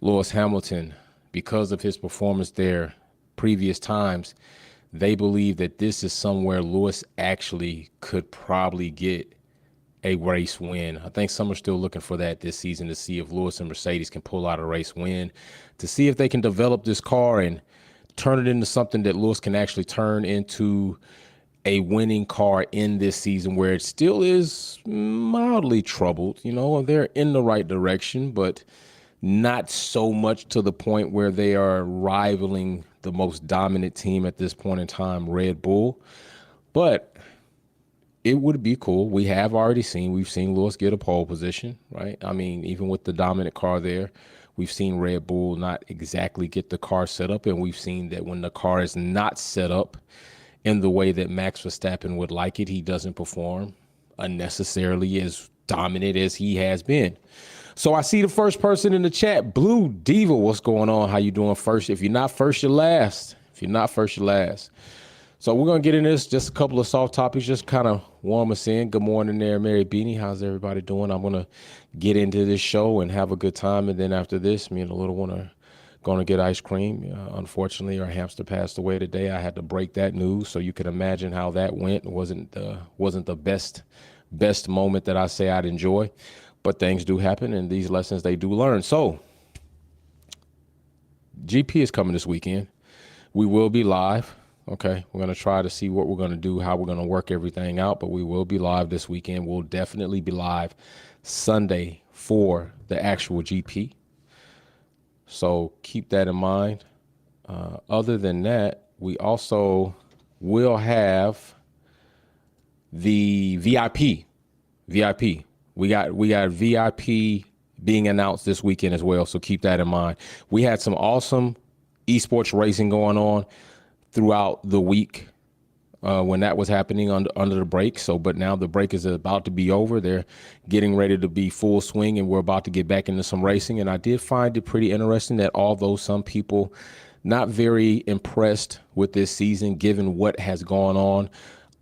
Lewis Hamilton, because of his performance there previous times, they believe that this is somewhere Lewis actually could probably get a race win. I think some are still looking for that this season to see if Lewis and Mercedes can pull out a race win, to see if they can develop this car and turn it into something that Lewis can actually turn into a winning car in this season, where it still is mildly troubled. You know, they're in the right direction, but not so much to the point where they are rivaling the most dominant team at this point in time, Red Bull. But it would be cool. We've seen Lewis get a pole position, right? I mean, even with the dominant car there, we've seen Red Bull not exactly get the car set up. And we've seen that when the car is not set up in the way that Max Verstappen would like it, he doesn't perform unnecessarily as dominant as he has been. So I see the first person in the chat, Blue Diva. What's going on? How you doing? First, if you're not first, you're last. If you're not first, you're last. So we're going to get in this, just a couple of soft topics, just kind of warm us in. Good morning there, Mary Beanie. How's everybody doing? I'm going to get into this show and have a good time. And then after this, me and the little one are going to get ice cream. Unfortunately, our hamster passed away today. I had to break that news, so you can imagine how that went. It wasn't the best moment that I say I'd enjoy. But things do happen, and these lessons, they do learn. So GP is coming this weekend. We will be live. Okay, we're going to try to see what we're going to do, how we're going to work everything out, but we will be live this weekend. We'll definitely be live Sunday for the actual GP. So keep that in mind. Other than that, we also will have the VIP. We got VIP being announced this weekend as well, so keep that in mind. We had some awesome esports racing going on throughout the week when that was happening under the break. But now the break is about to be over. They're getting ready to be full swing, and we're about to get back into some racing. And I did find it pretty interesting that although some people not very impressed with this season, given what has gone on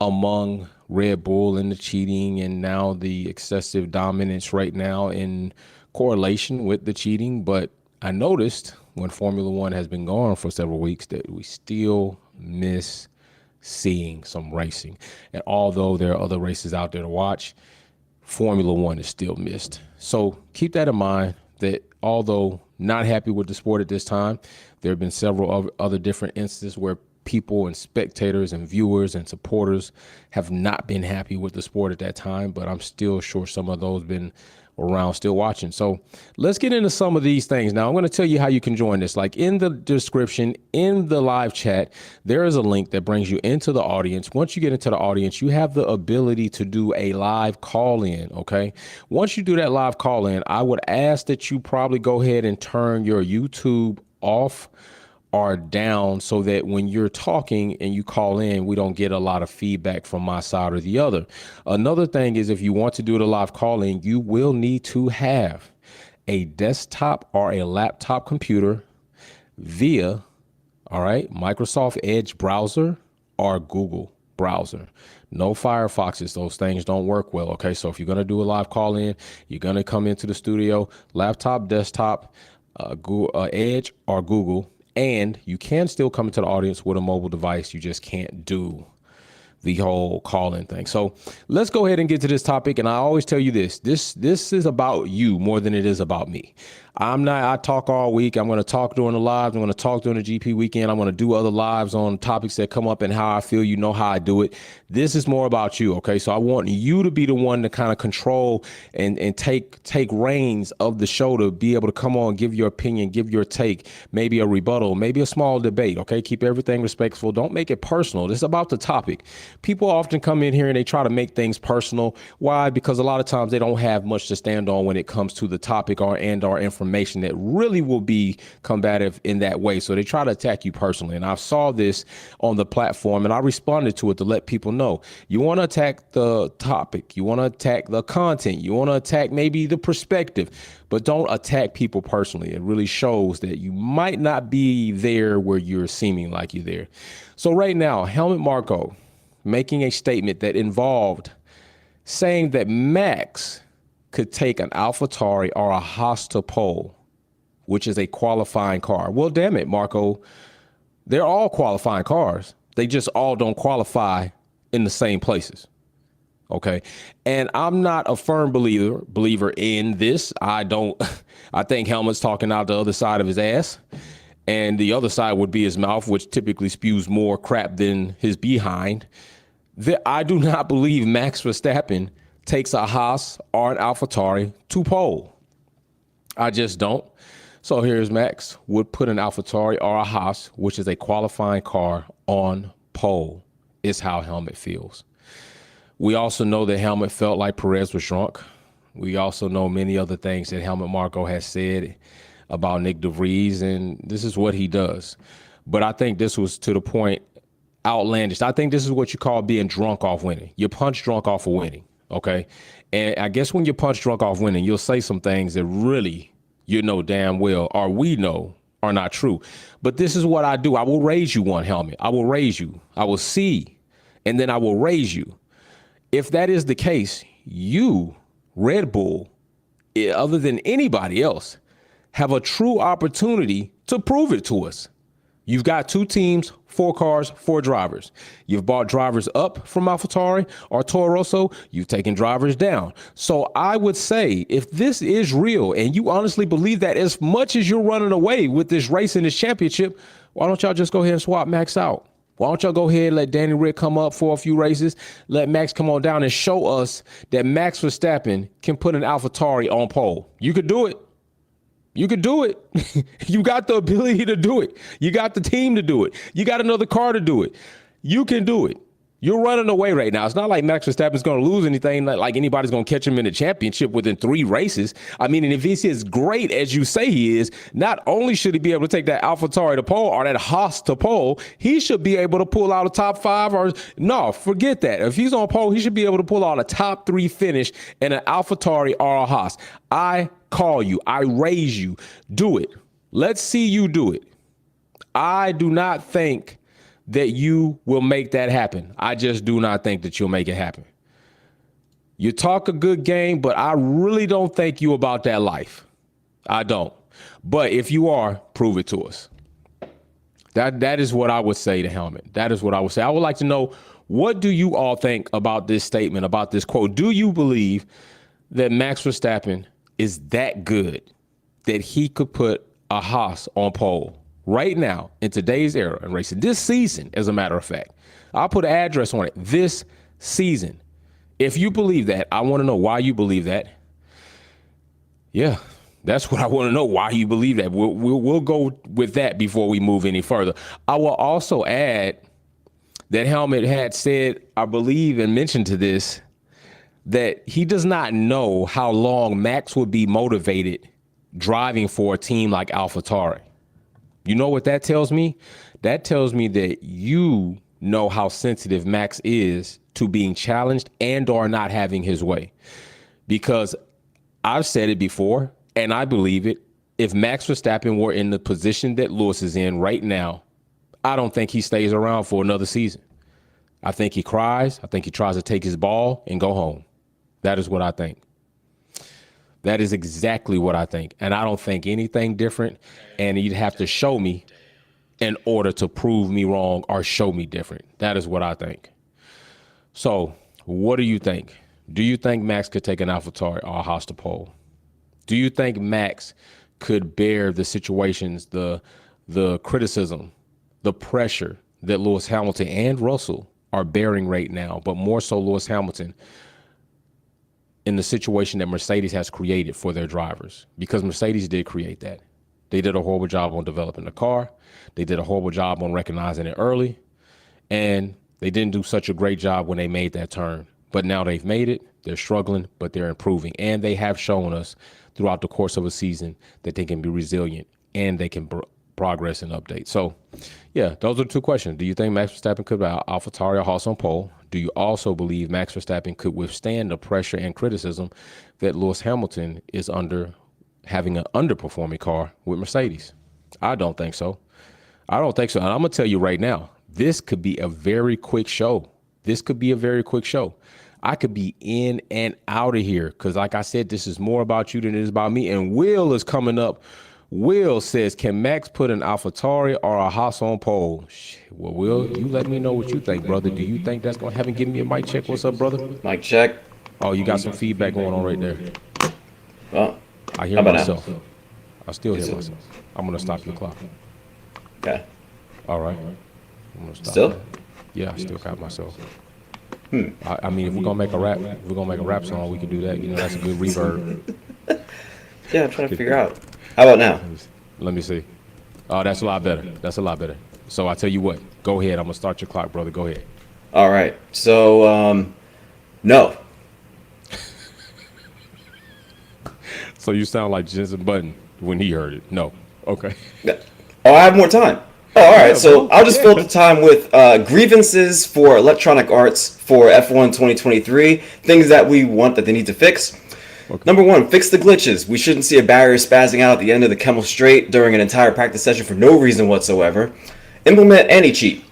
among Red Bull and the cheating and now the excessive dominance right now in correlation with the cheating, but I noticed when Formula One has been going for several weeks that we still miss seeing some racing. And although there are other races out there to watch, Formula One is still missed. So keep that in mind, that although not happy with the sport at this time, there have been several other different instances where people and spectators and viewers and supporters have not been happy with the sport at that time, but I'm still sure some of those been around still watching. So let's get into some of these things. Now, I'm going to tell you how you can join this. Like in the description, in the live chat, there is a link that brings you into the audience. Once you get into the audience, you have the ability to do a live call in. Okay. Once you do that live call in, I would ask that you probably go ahead and turn your YouTube off or down so that when you're talking and you call in, we don't get a lot of feedback from my side or the other. Another thing is, if you want to do the live call in, you will need to have a desktop or a laptop computer via, Microsoft Edge browser or Google browser. No Firefoxes, those things don't work well. Okay, so if you're going to do a live call in, you're going to come into the studio, laptop, desktop, Google, Edge or Google. And you can still come into the audience with a mobile device. You just can't do the whole call-in thing. So let's go ahead and get to this topic. And I always tell you this is about you more than it is about me. I talk all week. I'm going to talk during the lives. I'm going to talk during the GP weekend. I'm going to do other lives on topics that come up and how I feel. You know how I do it. This is more about you. Okay. So I want you to be the one to kind of control and take reins of the show, to be able to come on, give your opinion, give your take, maybe a rebuttal, maybe a small debate. Okay. Keep everything respectful. Don't make it personal. This is about the topic. People often come in here and they try to make things personal. Why? Because a lot of times they don't have much to stand on when it comes to the topic or information that really will be combative in that way. So they try to attack you personally. And I saw this on the platform and I responded to it to let people know, you want to attack the topic, you want to attack the content, you want to attack maybe the perspective, but don't attack people personally. It really shows that you might not be there where you're seeming like you're there. So right now, Helmut Marko making a statement that involved saying that Max could take an AlphaTauri or a Haas to pole. which is a qualifying car. Well, damn it, Marco. They're all qualifying cars. They just all don't qualify in the same places. Okay. And I'm not a firm believer in this. I think Helmut's talking out the other side of his ass. And the other side would be his mouth, which typically spews more crap than his behind. I do not believe Max Verstappen takes a Haas or an AlphaTauri to pole. I just don't. So here's Max would put an AlphaTauri or a Haas, which is a qualifying car, on pole, is how Helmut feels. We also know that Helmut felt like Perez was drunk. We also know many other things that Helmut Marko has said about Nick DeVries, and this is what he does. But I think this was, to the point, outlandish. I think this is what you call being drunk off winning. You're punch drunk off of winning, okay? And I guess when you're punch drunk off winning, you'll say some things that really you know damn well, or we know, are not true. But this is what I do. I will raise you one, Helmut. I will raise you. I will see, and then I will raise you. If that is the case, you, Red Bull, other than anybody else, have a true opportunity to prove it to us. You've got 2 teams, 4 cars, 4 drivers. You've bought drivers up from AlphaTauri or Toro Rosso. You've taken drivers down. So I would say, if this is real and you honestly believe that, as much as you're running away with this race and this championship, why don't y'all just go ahead and swap Max out? Why don't y'all go ahead and let Danny Rick come up for a few races, let Max come on down and show us that Max Verstappen can put an AlphaTauri on pole? You could do it. You could do it. You got the ability to do it. You got the team to do it. You got another car to do it. You can do it. You're running away right now. It's not like Max Verstappen's going to lose anything, like anybody's going to catch him in the championship within 3 races. I mean, and if he's as great as you say he is, not only should he be able to take that AlphaTauri to pole or that Haas to pole, he should be able to pull out a top 5 or no, forget that. If he's on pole, he should be able to pull out a top 3 finish in an AlphaTauri or a Haas. I call you. I raise you. Do it. Let's see you do it. I do not think that you will make that happen. I just do not think that you'll make it happen. You talk a good game, but I really don't think you about that life. I don't. But if you are, prove it to us. That is what I would say to Helmut. That is what I would say. I would like to know, what do you all think about this statement, about this quote? Do you believe that Max Verstappen is that good that he could put a Haas on pole right now in today's era and racing this season? As a matter of fact, I'll put an address on it. This season. If you believe that, I want to know why you believe that. Yeah, that's what I want to know, why you believe that. We'll go with that before we move any further. I will also add that Helmut had said, I believe, and mentioned to this, that he does not know how long Max would be motivated driving for a team like AlphaTauri. You know what that tells me? That tells me that you know how sensitive Max is to being challenged and or not having his way. Because I've said it before, and I believe it, if Max Verstappen were in the position that Lewis is in right now, I don't think he stays around for another season. I think he cries. I think he tries to take his ball and go home. That is what I think. That is exactly what I think. And I don't think anything different. And you'd have to show me in order to prove me wrong or show me different. That is what I think. So what do you think? Do you think Max could take an AlphaTauri or a Haas to pole? Do you think Max could bear the situations, the criticism, the pressure that Lewis Hamilton and Russell are bearing right now, but more so Lewis Hamilton, in the situation that Mercedes has created for their drivers? Because Mercedes did create that. They did a horrible job on developing the car. They did a horrible job on recognizing it early. And they didn't do such a great job when they made that turn. But now they've made it. They're struggling, but they're improving. And they have shown us throughout the course of a season that they can be resilient and they can progress and update. So, yeah, those are the 2 questions. Do you think Max Verstappen could buy AlphaTauri or Haas on pole? Do you also believe Max Verstappen could withstand the pressure and criticism that Lewis Hamilton is under, having an underperforming car with Mercedes? I don't think so. I don't think so. And I'm going to tell you right now, this could be a very quick show. This could be a very quick show. I could be in and out of here because, like I said, this is more about you than it is about me. And Will is coming up Will says, can Max put an AlphaTauri or a Haas on pole? Well, Will, you let me know what you think, brother. Do you think that's going to have him give me a mic check? What's up, brother? Mic check. Oh, you got some feedback going on right there. Well, I hear how about myself. now? I still hear myself. I'm going to stop your clock. Okay. All right. I'm going to stop Still? that. Yeah, I still got myself. I mean, if we're going to make a rap song, we can do that. You know, that's a good reverb. Yeah, I'm trying to figure out. How about now? Let me see. Oh, that's a lot better. That's a lot better. So I tell you what, go ahead. I'm gonna start your clock, brother. Go ahead. All right. So, no. So you sound like Jensen Button when he heard it. No. Okay. Oh, I have more time. Oh, all right. Yeah, So bro. I'll just Yeah. fill up the time with grievances for Electronic Arts for F1 2023. Things that we want that they need to fix. Okay. Number one, fix the glitches. We shouldn't see a barrier spazzing out at the end of the Kemmel Straight during an entire practice session for no reason whatsoever. Implement anti-cheat.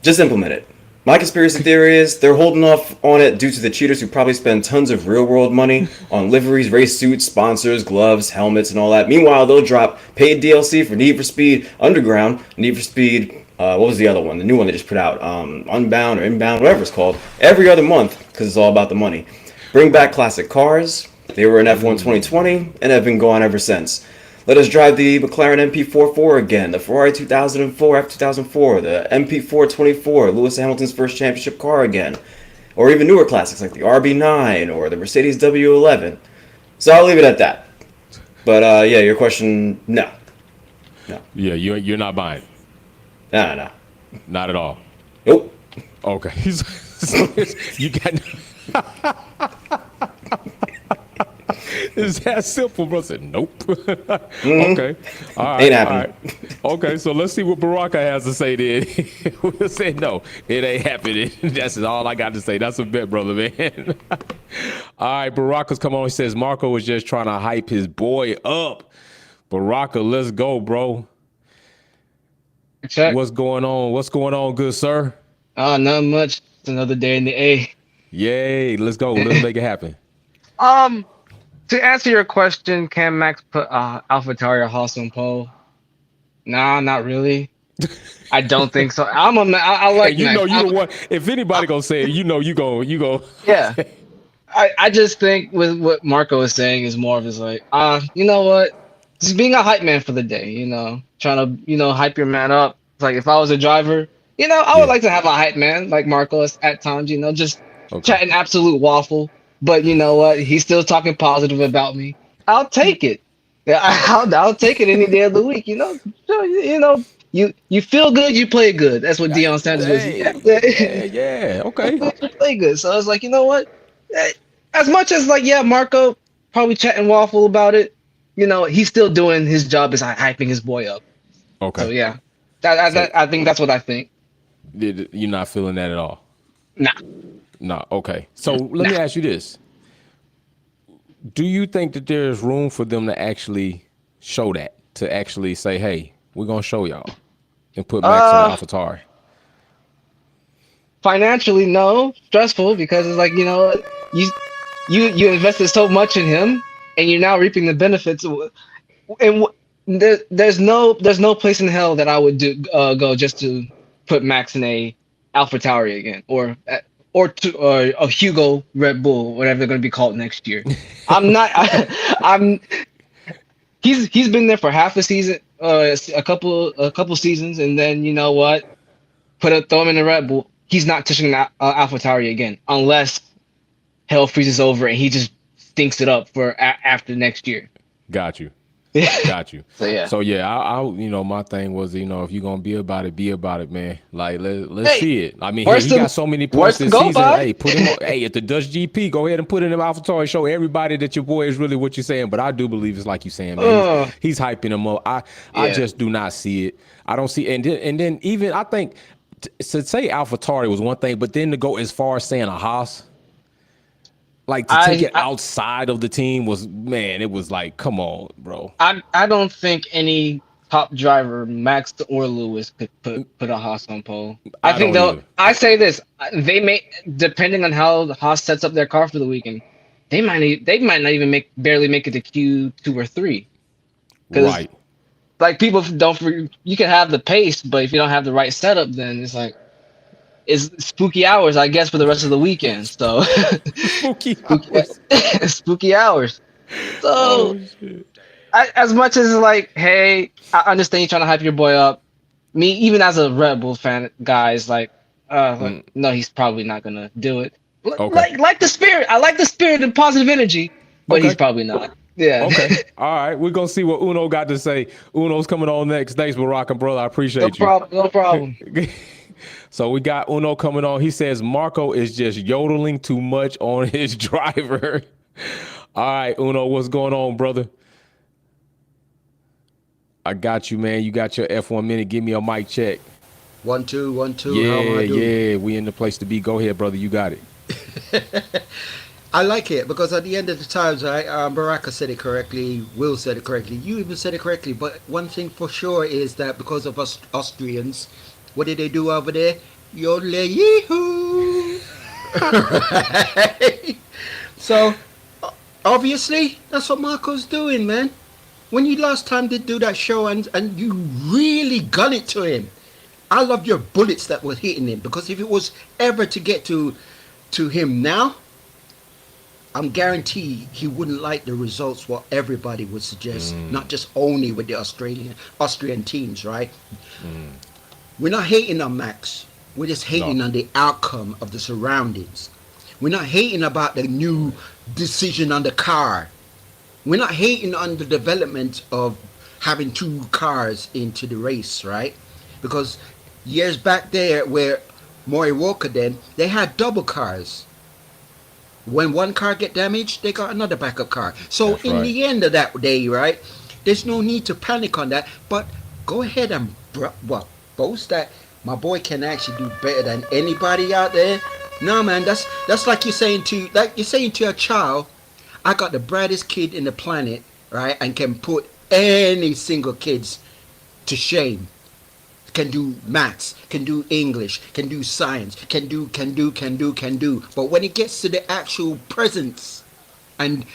Just implement it. My conspiracy theory is they're holding off on it due to the cheaters who probably spend tons of real-world money on liveries, race suits, sponsors, gloves, helmets, and all that. Meanwhile, they'll drop paid DLC for Need for Speed Underground, Need for Speed, what was the other one? The new one they just put out, Unbound or Inbound, whatever it's called, every other month because it's all about the money. Bring back classic cars. They were in F1 2020 and have been gone ever since. Let us drive the McLaren MP44 again, the Ferrari 2004 F2004, the MP424, Lewis Hamilton's first championship car again, or even newer classics like the RB9 or the Mercedes W11. So I'll leave it at that. But yeah, your question, no. Yeah, you're not buying. No. Not at all. Nope. Okay. So you got. It's that simple, bro. I said, nope. Okay. All right. Ain't happening. All right. Okay, so let's see what Baraka has to say then. We'll say, no, it ain't happening. That's all I got to say. That's a bet, brother, man. All right, Baraka's come on. He says, Marco was just trying to hype his boy up. Baraka, let's go, bro. Check. What's going on? What's going on, good sir? Not much. It's another day in the A. Yay, let's go. Let's make it happen. To answer your question, can Max put AlphaTauri or Haas on pole? Nah, not really. I don't think so. I like And you Max. know you the one. If anybody gonna say it, you know you go. Yeah. I just think with what Marco is saying is more of his like, you know what? Just being a hype man for the day, trying to, hype your man up. It's like if I was a driver, I would Yeah. like to have a hype man like Marco is at times, just Okay. chatting absolute waffle. But you know what? He's still talking positive about me. I'll take it. Yeah, I'll take it any day of the week. So, you feel good, you play good. That's what Deion Sanders was. Yeah. Okay. You play good. So I was like, you know what? As much as like, yeah, Marco probably chatting waffle about it. He's still doing his job as hyping his boy up. Okay. So yeah, So I think that's what I think. you're not feeling that at all. Nah, No. Okay. So let me ask you this: do you think that there's room for them to actually show that? To actually say, "Hey, we're gonna show y'all," and put Max in the AlphaTauri? financially, no, stressful because it's like you invested so much in him, and you're now reaping the benefits. And there's no place in hell that I would go just to put Max in a AlphaTauri again, or a Hugo Red Bull, whatever they're going to be called next year. I'm not. I'm. He's been there for half a season, a couple seasons, and then you know what? Throw him in the Red Bull. He's not touching that AlphaTauri again unless hell freezes over and he just stinks it up for after next year. Got you. So yeah. So yeah, I my thing was, if you're gonna be about it, man. Like let's Hey, see it. I mean, where's he the- got so many where's points the this go season. by? Hey, put him on. Hey, at the Dutch GP, go ahead and put in him AlphaTauri. Show everybody that your boy is really what you're saying. But I do believe it's like you saying, man. He's hyping him up. I Yeah. just do not see it. I don't see. And then even I think to say AlphaTauri was one thing, but then to go as far as saying a Haas. Like to take it outside of the team was, man, it was like, come on, bro. I don't think any top driver, Max or Lewis, could put a Haas on pole. I think don't they'll. either. I say this: they may, depending on how the Haas sets up their car for the weekend, they might not even barely make it to Q2 or 3. Right. like people don't. You can have the pace, but if you don't have the right setup, then it's like it's spooky hours, I guess, for the rest of the weekend. So Spooky spooky, hours. spooky hours. So Oh shit. as much as like, hey, I understand you trying to hype your boy up. Me, even as a Red Bull fan, guys, like, no, he's probably not gonna do it. Okay. Like the spirit. I like the spirit and positive energy, but he's Okay. probably not. Yeah. Okay. All right. We're gonna see what Uno got to say. Uno's coming on next. Thanks for rocking, brother. I No appreciate you. problem. No problem. So we got Uno coming on. He says Marco is just yodeling too much on his driver. All right, Uno, what's going on, brother? I got you, man. You got your F1 minute. Give me a mic check. 1 2 1 2. Yeah, How am I doing? yeah. We in the place to be. Go ahead, brother. You got it. I like it because at the end of the times, right? Baraka said it correctly. Will said it correctly. You even said it correctly. But one thing for sure is that because of us Austrians, what did they do over there? Yodel yee-hoo. Right? So obviously, that's what Marco's doing, man. When you last time did do that show and you really gun it to him, I love your bullets that were hitting him because if it was ever to get to him now, I'm guaranteed he wouldn't like the results what everybody would suggest, not just only with the Austrian teams, right? We're not hating on Max. We're just hating on the outcome of the surroundings. We're not hating about the new decision on the car. We're not hating on the development of having two cars into the race, right? Because years back there where Maury Walker then, they had double cars. When one car get damaged, they got another backup car. So That's in right. the end of that day, right, there's no need to panic on that. But go ahead and boast that my boy can actually do better than anybody out there. No, man, that's like you're saying to a child, I got the brightest kid in the planet, right, and can put any single kids to shame. Can do maths, can do English, can do science, can do. But when it gets to the actual presence, and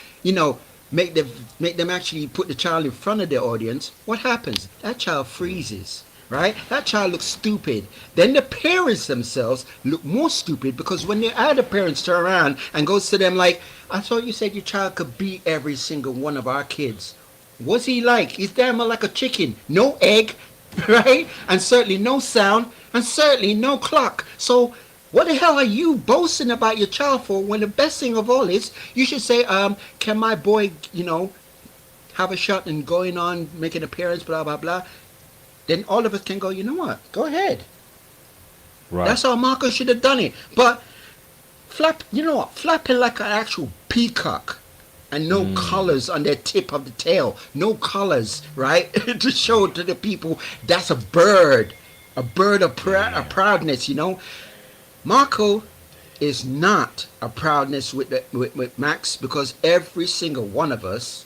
make them actually put the child in front of the audience, what happens? That child freezes, right? That child looks stupid. Then the parents themselves look more stupid because when the other parents turn around and goes to them like, I thought you said your child could beat every single one of our kids. What's he like? He's damn like a chicken. No egg, right? And certainly no sound, and certainly no clock. So what the hell are you boasting about your child for when the best thing of all is you should say, can my boy, have a shot and going on, make an appearance, blah, blah, blah. Then all of us can go, you know what? Go ahead. Right. That's how Marco should have done it. But flapping like an actual peacock. And no colors on their tip of the tail. No colors, right? To show to the people that's a bird. A bird of proudness, Marco is not a proudness with Max because every single one of us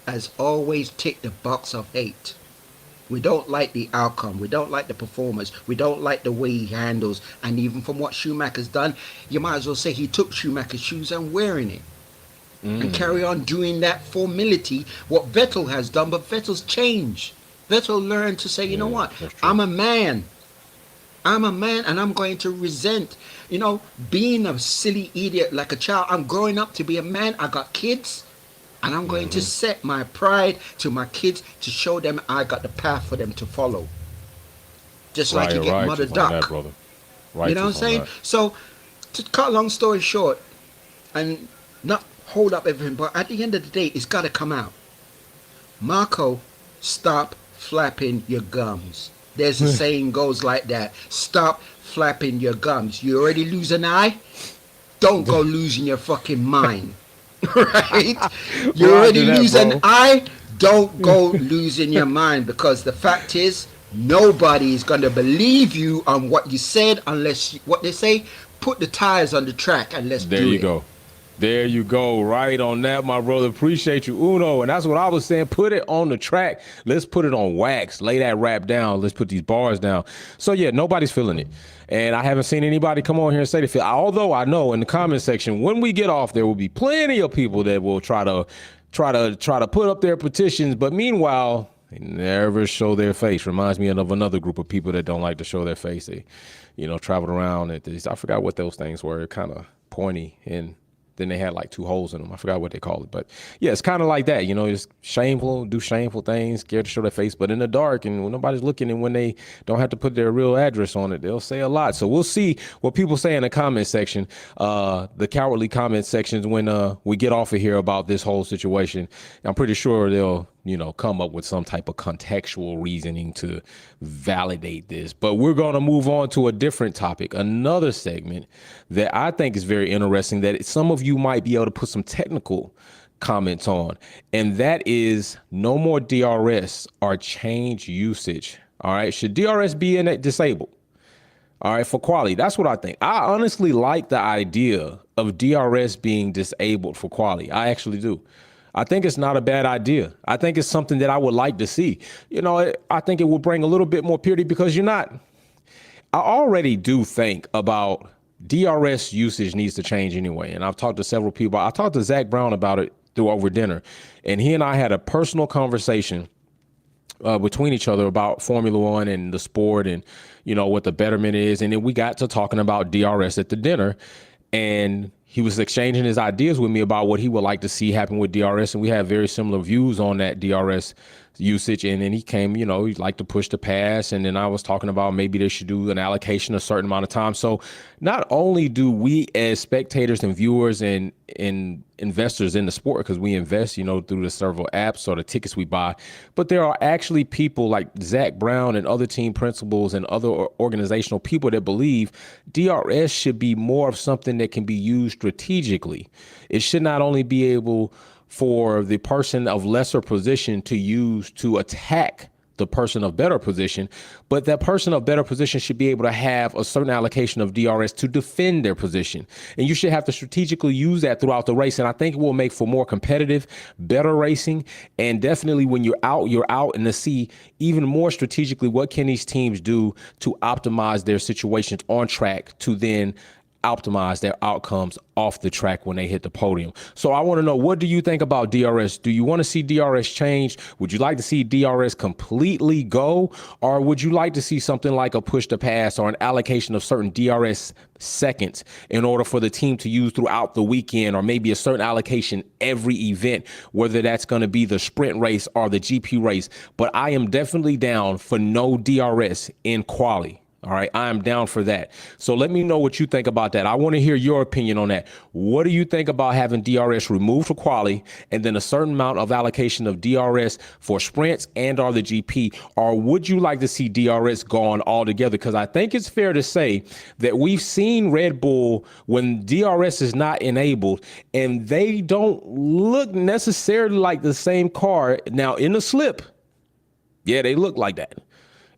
has always ticked the box of hate. We don't like the outcome. We don't like the performance. We don't like the way he handles. And even from what Schumacher's done, you might as well say he took Schumacher's shoes and wearing it. And carry on doing that formality, what Vettel has done, but Vettel's changed. Vettel learned to say, you know what, I'm a man and I'm going to resent, being a silly idiot like a child. I'm growing up to be a man. I got kids and I'm going to set my pride to my kids to show them I got the path for them to follow. Just like you get Mother Duck. That, brother. You know what I'm saying? So to cut a long story short and not hold up everything, but at the end of the day, it's got to come out. Marco, stop flapping your gums. There's a saying goes like that. Stop flapping your gums. You already lose an eye? Don't go losing your fucking mind. Right? You already lose an eye? Don't go losing your mind because the fact is, nobody is going to believe you on what you said unless, what they say, put the tires on the track and let's do it. There you go. There you go. Right on that, my brother. Appreciate you, Uno. And that's what I was saying. Put it on the track. Let's put it on wax. Lay that rap down. Let's put these bars down. So, yeah, nobody's feeling it. And I haven't seen anybody come on here and say they feel. Although I know in the comment section, when we get off, there will be plenty of people that will try to put up their petitions. But meanwhile, They never show their face. Reminds me of another group of people that don't like to show their face. They, traveled around at these. I forgot what those things were. Kind of pointy, and then they had like 2 holes in them. I forgot what they call it, but yeah, it's kind of like that. It's shameful, do shameful things, scared to show their face, but in the dark and when nobody's looking, and when they don't have to put their real address on it, they'll say a lot. So we'll see what people say in the comment section, the cowardly comment sections, when we get off of here about this whole situation. I'm pretty sure they'll come up with some type of contextual reasoning to validate this. But we're going to move on to a different topic, another segment that I think is very interesting, that some of you might be able to put some technical comments on, and that is no more DRS or change usage. All right. Should DRS be disabled? All right, for quali. That's what I think. I honestly like the idea of DRS being disabled for quali. I actually do. I think it's not a bad idea. I think it's something that I would like to see. I think it will bring a little bit more purity, because I already do think about DRS usage needs to change anyway. And I've talked to several people. I talked to Zach Brown about it over dinner, and he and I had a personal conversation between each other about Formula One and the sport, and what the betterment is. And then we got to talking about DRS at the dinner, and he was exchanging his ideas with me about what he would like to see happen with DRS. And we had very similar views on that DRS usage. And then he came, he'd like to push the pass. And then I was talking about maybe they should do an allocation a certain amount of time. So not only do we as spectators and viewers and investors in the sport, because we invest, through the several apps or the tickets we buy, but there are actually people like Zach Brown and other team principals and other organizational people that believe DRS should be more of something that can be used strategically. It should not only be able for the person of lesser position to use to attack the person of better position, but that person of better position should be able to have a certain allocation of DRS to defend their position. And you should have to strategically use that throughout the race. And I think it will make for more competitive, better racing. And definitely when you're out in the sea, even more strategically, what can these teams do to optimize their situations on track to then optimize their outcomes off the track when they hit the podium. So I want to know, what do you think about DRS? Do you want to see DRS change? Would you like to see DRS completely go? Or would you like to see something like a push to pass or an allocation of certain DRS seconds in order for the team to use throughout the weekend, or maybe a certain allocation every event, whether that's going to be the sprint race or the GP race? But I am definitely down for no DRS in quali. All right, I am down for that. So let me know what you think about that. I want to hear your opinion on that. What do you think about having DRS removed for quali and then a certain amount of allocation of DRS for sprints and or the GP? Or would you like to see DRS gone altogether? Because I think it's fair to say that we've seen Red Bull when DRS is not enabled, and they don't look necessarily like the same car. Now in the slip, yeah, they look like that.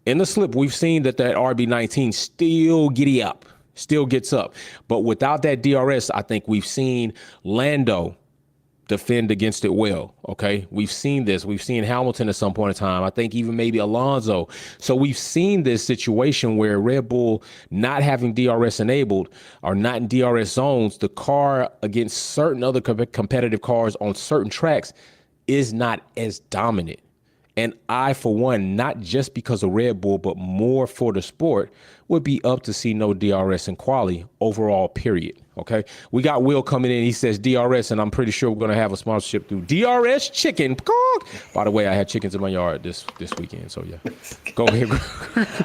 In the slip, we've seen that RB19 still gets up. But without that DRS, I think we've seen Lando defend against it well, okay? We've seen this. We've seen Hamilton at some point in time. I think even maybe Alonso. So we've seen this situation where Red Bull not having DRS enabled or not in DRS zones, the car against certain other competitive cars on certain tracks is not as dominant. And I, for one, not just because of Red Bull, but more for the sport, would be up to see no DRS in quali overall, period. Okay. We got Will coming in. He says DRS, and I'm pretty sure we're going to have a sponsorship through DRS Chicken. By the way, I had chickens in my yard this weekend. So, yeah. Go ahead.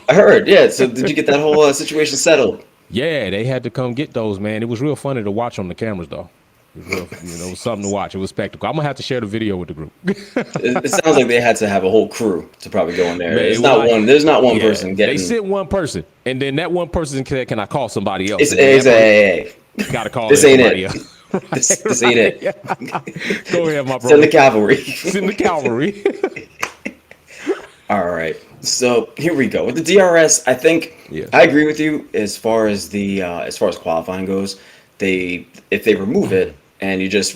I heard. Yeah. So did you get that whole situation settled? Yeah, they had to come get those, man. It was real funny to watch on the cameras, though. It was something to watch. It was spectacle. I'm gonna have to share the video with the group. It sounds like they had to have a whole crew to probably go in there. Man, there's not one person getting. They sent one person, and then that one person can I call somebody else? Gotta call this ain't it. Else. Right? This ain't it. Go ahead, my brother. Send the cavalry. Send the cavalry. All right. So here we go with the DRS. I think I agree with you as far as qualifying goes. If they remove it and you just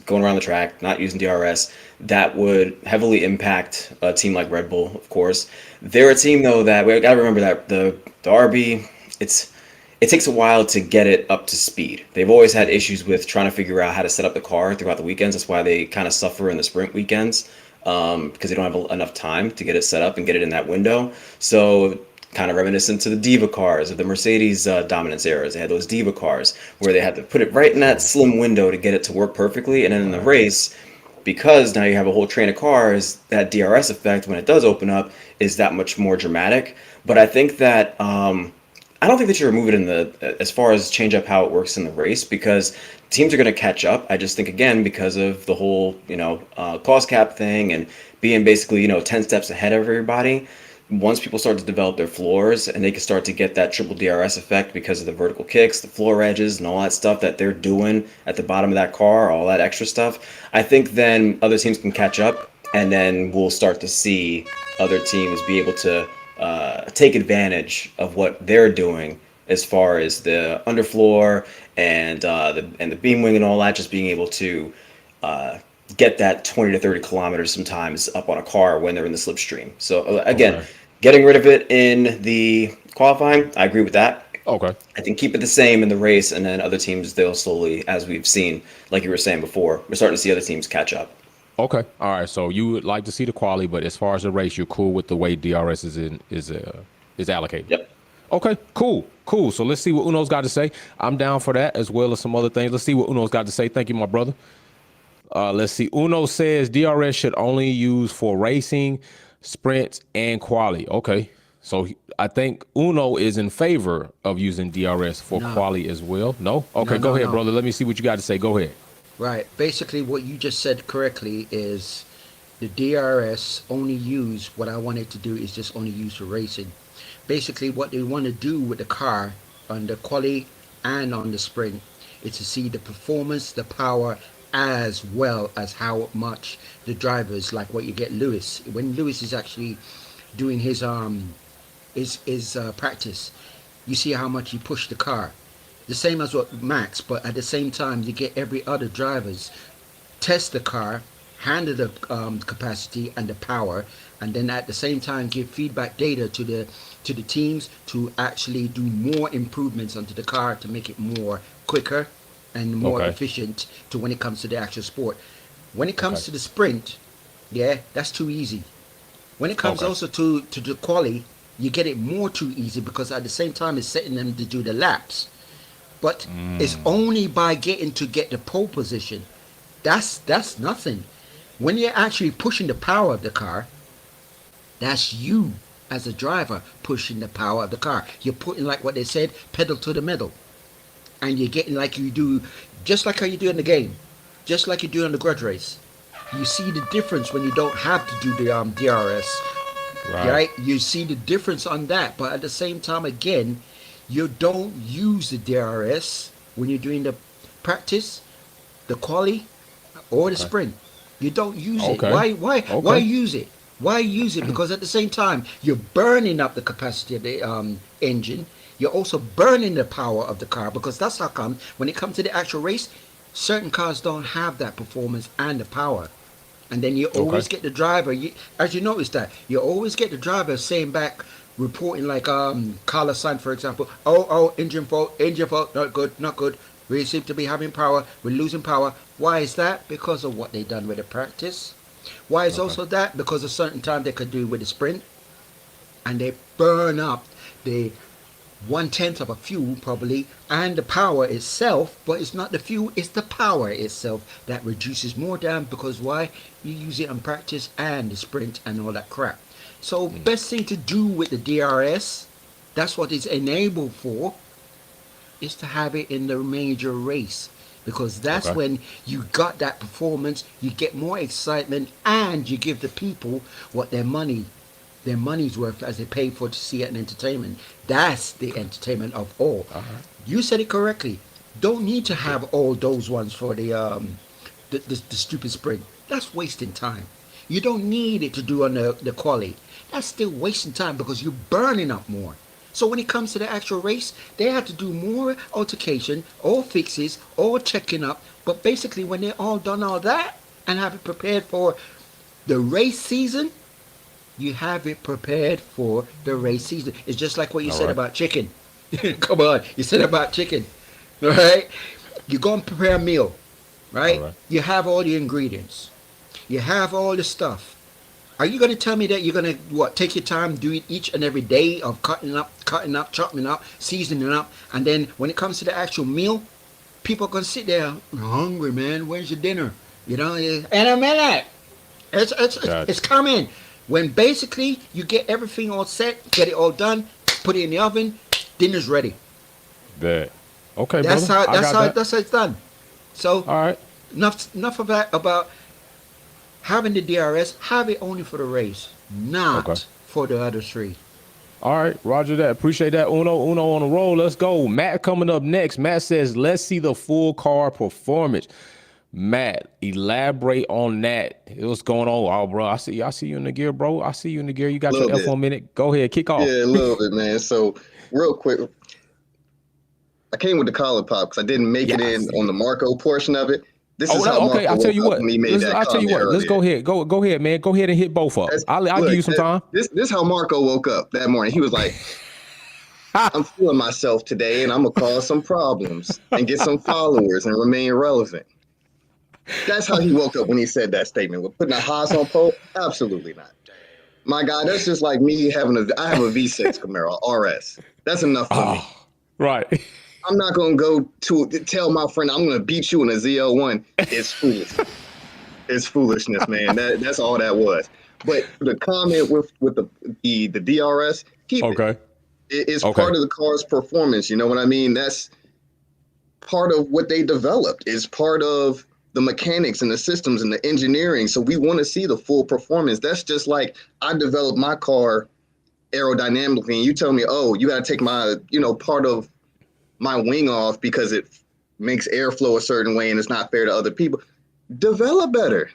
going around the track, not using DRS, that would heavily impact a team like Red Bull, of course. They're a team, though, that we got to remember that the RB, it takes a while to get it up to speed. They've always had issues with trying to figure out how to set up the car throughout the weekends. That's why they kind of suffer in the sprint weekends. because they don't have enough time to get it set up and get it in that window. So kind of reminiscent to the diva cars of the Mercedes dominance eras. They had those diva cars where they had to put it right in that slim window to get it to work perfectly, and then in the race, because now you have a whole train of cars, that DRS effect when it does open up is that much more dramatic. But I think that I don't think that you remove it in the as far as change up how it works in the race, because teams are going to catch up. I just think again because of the whole cost cap thing and being basically 10 steps ahead of everybody. Once people start to develop their floors and they can start to get that triple DRS effect because of the vertical kicks, the floor edges, and all that stuff that they're doing at the bottom of that car, all that extra stuff, I think then other teams can catch up, and then we'll start to see other teams be able to take advantage of what they're doing as far as the underfloor and the beam wing and all that, just being able to get that 20 to 30 kilometers sometimes up on a car when they're in the slipstream. So again, Okay. getting rid of it in the qualifying, I agree with that. Okay. I think keep it the same in the race, and then other teams, they'll slowly, as we've seen, like you were saying before, we're starting to see other teams catch up. Okay. All right. So you would like to see the quali, but as far as the race, you're cool with the way DRS is allocated. Yep. Okay. Cool. Cool. So let's see what Uno's got to say. I'm down for that as well as some other things. Let's see what Uno's got to say. Thank you, my brother. Let's see. Uno says DRS should only use for racing, sprints, and quali. Okay. So I think Uno is in favor of using DRS for No. quali as well. No? Okay, No, go no, ahead, no. brother. Let me see what you got to say. Go ahead. Right. Basically, what you just said correctly is the DRS only use what I want it to do is just only use for racing. Basically, what they want to do with the car on the quali and on the sprint is to see the performance, the power, as well as how much the drivers, like what you get Lewis when Lewis is actually doing his practice. You see how much he pushed the car. The same as what Max, but at the same time you get every other drivers test the car, handle the capacity and the power, and then at the same time give feedback data to the teams to actually do more improvements onto the car to make it more quicker and more Okay. efficient to when it comes to the actual sport. When it comes Okay. to the sprint, yeah, that's too easy. When it comes Okay. also to the quali, you get it more too easy because at the same time it's setting them to do the laps. But it's only by getting to get the pole position. That's nothing. When you're actually pushing the power of the car, that's you as a driver pushing the power of the car. You're putting, like what they said, pedal to the metal, and you're getting like you do, just like how you do in the game, just like you do in the grudge race. You see the difference when you don't have to do the DRS, right? You see the difference on that, but at the same time, again, you don't use the DRS when you're doing the practice, the quali, or the Okay. sprint. You don't use it. Okay. Why Okay. use it? Why use it? Because at the same time, you're burning up the capacity of the engine. You're also burning the power of the car, because that's how come when it comes to the actual race, certain cars don't have that performance and the power. And then you always get the driver, as you notice that, you always get the driver saying back, reporting like Carlos Sainz, for example, oh, engine fault, not good, not good. We seem to be having power, we're losing power. Why is that? Because of what they done with the practice. Why is also that? Because of certain time they could do with the sprint, and they burn up the 1/10 of a fuel probably, and the power itself, but it's not the fuel, it's the power itself that reduces more down, because why? You use it on practice and the sprint and all that crap. So best thing to do with the DRS, that's what it's enabled for, is to have it in the major race, because that's Okay. when you got that performance, you get more excitement, and you give the people what their money's worth, as they pay for to see it in entertainment. That's the entertainment of all. You said it correctly. Don't need to have all those ones for the stupid sprint. That's wasting time. You don't need it to do on the quali. That's still wasting time because you're burning up more. So when it comes to the actual race, they have to do more altercation, all fixes, all checking up. But basically, when they're all done all that and have it prepared for the race season, you have it prepared for the race season. It's just like what you All said right. about chicken. Come on, you said about chicken, right? You go and prepare a meal, right? All right. You have all the ingredients. You have all the stuff. Are you going to tell me that you're going to take your time, do it each and every day of cutting up, chopping up, seasoning up, and then when it comes to the actual meal, people are going to sit there, I'm hungry, man. Where's your dinner? In a minute. It's Gotcha. coming. When basically you get everything all set, get it all done, put it in the oven, dinner's ready. That. Okay, That's brother. how I got that. that's how it's done. So All right. enough of that about having the DRS. Have it only for the race, Okay. not for the other three. All right, Roger that. Appreciate that. Uno on the roll. Let's go. Matt coming up next. Matt says, let's see the full car performance. Matt, elaborate on that. What's going on? Oh, bro, I see you in the gear, bro. I see you in the gear. You A got your little bit. F1 minute. Go ahead, kick off. Yeah, a little bit, man. So, real quick, I came with the collar pop because I didn't make Yeah, it I in see on it. the Marco portion of it. This Oh, is how okay. Marco I'll tell woke you up what. when he made that I'll tell you comment what. Let's earlier. go ahead. Go ahead, man. Go ahead and hit both up. I'll give you some time. This how Marco woke up that morning. He was like, I'm feeling myself today and I'm going to cause some problems and get some followers and remain relevant. That's how he woke up when he said that statement. With putting a Haas on pole? Absolutely not. My God, that's just like me I have a V6 Camaro RS. That's enough for me. Oh, right. I'm not going to go to tell my friend I'm going to beat you in a ZL1. It's foolish. It's foolishness, man. That's all that was. But the comment with the DRS, keep it. Okay. It's Okay. part of the car's performance. You know what I mean? That's part of what they developed. It's part of the mechanics and the systems and the engineering. So we want to see the full performance. That's just like I developed my car aerodynamically, and you tell me, oh, you got to take my, part of my wing off because it makes airflow a certain way and it's not fair to other people. Develop better.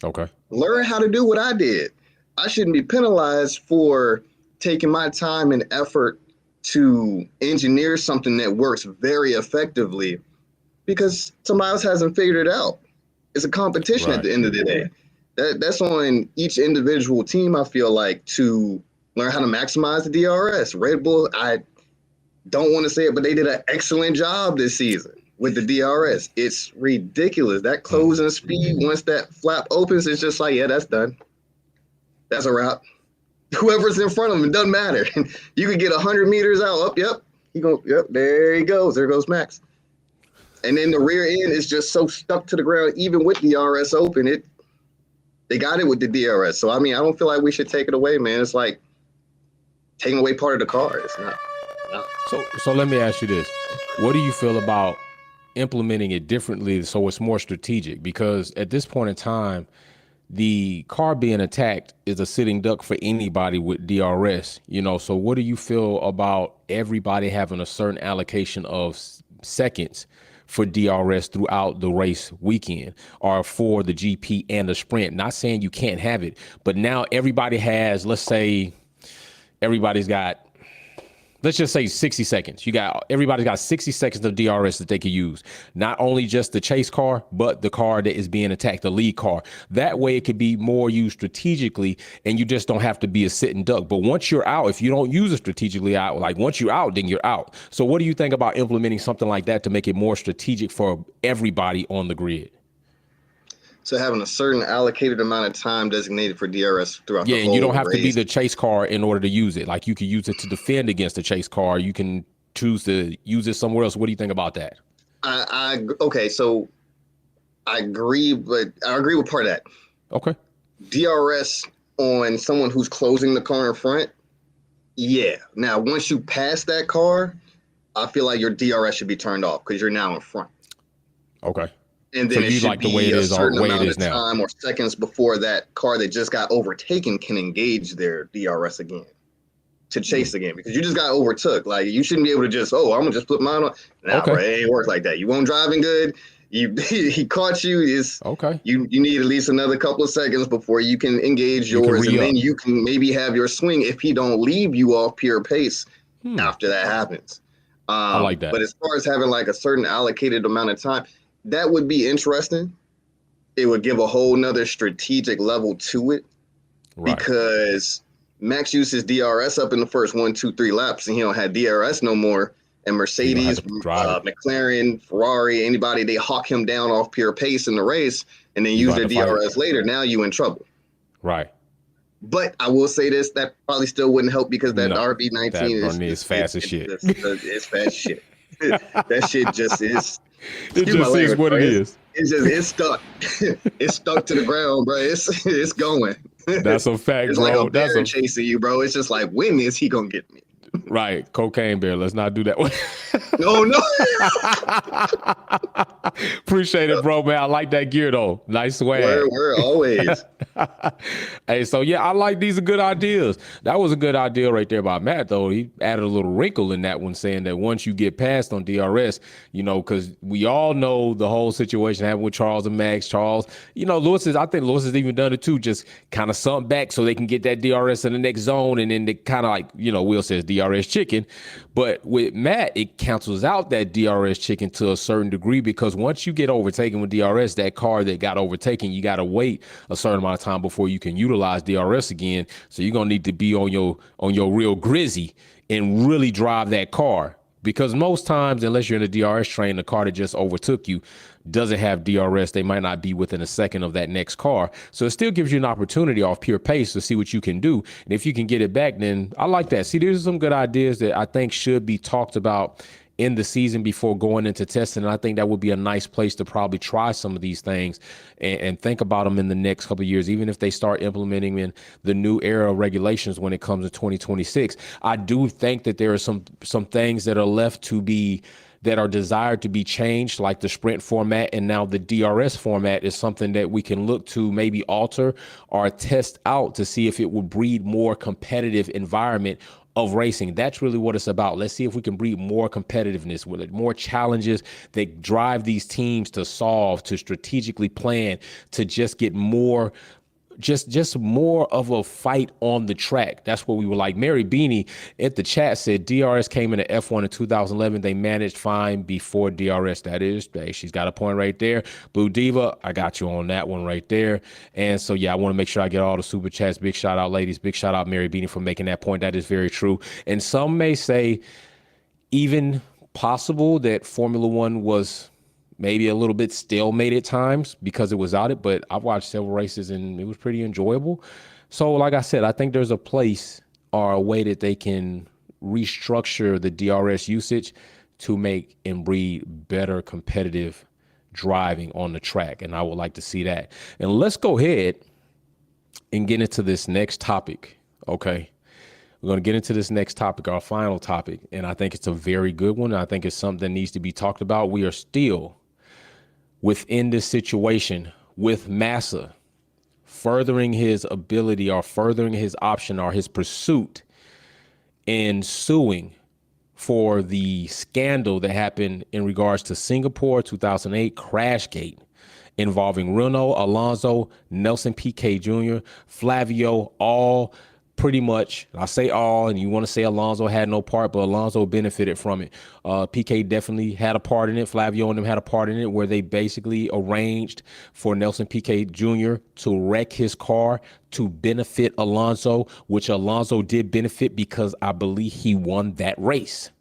Okay. Learn how to do what I did. I shouldn't be penalized for taking my time and effort to engineer something that works very effectively because somebody else hasn't figured it out. It's a competition at Right. the end of the day. That's on each individual team, I feel like, to learn how to maximize the DRS. Red Bull, I don't want to say it, but they did an excellent job this season with the DRS. It's ridiculous. That closing speed, once that flap opens, it's just like, yeah, that's done. That's a wrap. Whoever's in front of him, it doesn't matter. You could get 100 meters out. Up, yep. Yep, there he goes. There goes Max. And then the rear end is just so stuck to the ground, even with DRS open. They got it with the DRS. So, I mean, I don't feel like we should take it away, man. It's like taking away part of the car. It's not. So let me ask you this. What do you feel about implementing it differently so it's more strategic? Because at this point in time, the car being attacked is a sitting duck for anybody with DRS, so what do you feel about everybody having a certain allocation of seconds for DRS throughout the race weekend or for the GP and the sprint? Not saying you can't have it, but now everybody has, let's say everybody's got, let's just say 60 seconds. Everybody's got 60 seconds of DRS that they can use. Not only just the chase car, but the car that is being attacked, the lead car. That way it could be more used strategically and you just don't have to be a sitting duck. But once you're out, if you don't use it strategically out, like once you're out, then you're out. So what do you think about implementing something like that to make it more strategic for everybody on the grid? So having a certain allocated amount of time designated for DRS throughout the whole race. Yeah, and you don't have to be the chase car in order to use it. Like you could use it to defend against the chase car. You can choose to use it somewhere else. What do you think about that? Okay, so I agree, but I agree with part of that. Okay. DRS on someone who's closing the car in front, yeah. Now, once you pass that car, I feel like your DRS should be turned off because you're now in front. Okay. And So then it you should like the be way it a is or certain the way it amount is of now? time or seconds before that car that just got overtaken can engage their DRS again to chase again, because you just got overtook. Like you shouldn't be able to just, I'm gonna just put mine on. Nah, Okay. bro, it ain't work like that. You won't driving good. He caught you. Okay. You need at least another couple of seconds before you can engage You can yours, and re-up. then you can maybe have your swing if he don't leave you off pure pace after that happens. I like that. But as far as having like a certain allocated amount of time, that would be interesting. It would give a whole nother strategic level to it, Right. because Max used his DRS up in the first 1, 2, 3 laps, and he don't have DRS no more. And Mercedes, to drive it. McLaren, Ferrari, anybody, they hawk him down off pure pace in the race. and then You use got their to fight. DRS later, now you in trouble. Right. But I will say this: that probably still wouldn't help because that No, RB19 that is run is fast as shit. it's fast shit. That shit just is. It Excuse my just is language, what bro. it is. It's stuck. It's stuck to the ground, bro. It's going. That's a fact, It's like bro. a bear chasing you, bro. It's just like, when is he gonna get me? Right. Cocaine bear. Let's not do that one. No, no. Appreciate it, bro, man. I like that gear though. Nice swag. We're always. Hey, so yeah, I like these are good ideas. That was a good idea right there by Matt, though. He added a little wrinkle in that one, saying that once you get passed on DRS, because we all know the whole situation happened with Charles and Max. Charles, I think Lewis has even done it too, just kind of sunk back so they can get that DRS in the next zone, and then they kind of like, Will says DRS chicken. But with Matt, it cancels out that DRS chicken to a certain degree, because once you get overtaken with DRS, that car that got overtaken, you got to wait a certain amount of time before you can utilize DRS again. So you're gonna need to be on your real grizzy and really drive that car, because most times, unless you're in a DRS train, the car that just overtook you doesn't have DRS. They might not be within a second of that next car. So it still gives you an opportunity off pure pace to see what you can do. And if you can get it back, then I like that. See, there's some good ideas that I think should be talked about in the season before going into testing. And I think that would be a nice place to probably try some of these things and think about them in the next couple of years, even if they start implementing in the new era of regulations when it comes to 2026. I do think that there are some things that are left to be, that are desired to be changed, like the sprint format, and now the DRS format is something that we can look to maybe alter or test out to see if it would breed more competitive environment of racing. That's really what it's about. Let's see if we can breed more competitiveness with it, more challenges that drive these teams to solve, to strategically plan, to just get more, just more of a fight on the track. That's what we were like. Mary Beanie at the chat said DRS came into F1 in 2011. They managed fine before DRS. That is, she's got a point right there. Blue Diva, I got you on that one right there. And so, yeah, I want to make sure I get all the super chats. Big shout out, ladies. Big shout out, Mary Beanie, for making that point. That is very true. And some may say even possible that Formula One was maybe a little bit stalemate at times because it was out it, but I've watched several races and it was pretty enjoyable. So like I said, I think there's a place or a way that they can restructure the DRS usage to make and breed better competitive driving on the track. And I would like to see that. And let's go ahead and get into this next topic. Okay. We're going to get into this next topic, our final topic. And I think it's a very good one. I think it's something that needs to be talked about. We are still within this situation with Massa furthering his ability or furthering his option or his pursuit in suing for the scandal that happened in regards to Singapore 2008 Crashgate involving Renault, Alonso, Nelson Piquet Jr., Flavio, all pretty much, I say all, and you want to say Alonso had no part, but Alonso benefited from it. Piquet definitely had a part in it. Flavio and them had a part in it, where they basically arranged for Nelson Piquet Jr. to wreck his car to benefit Alonso, which Alonso did benefit because I believe he won that race.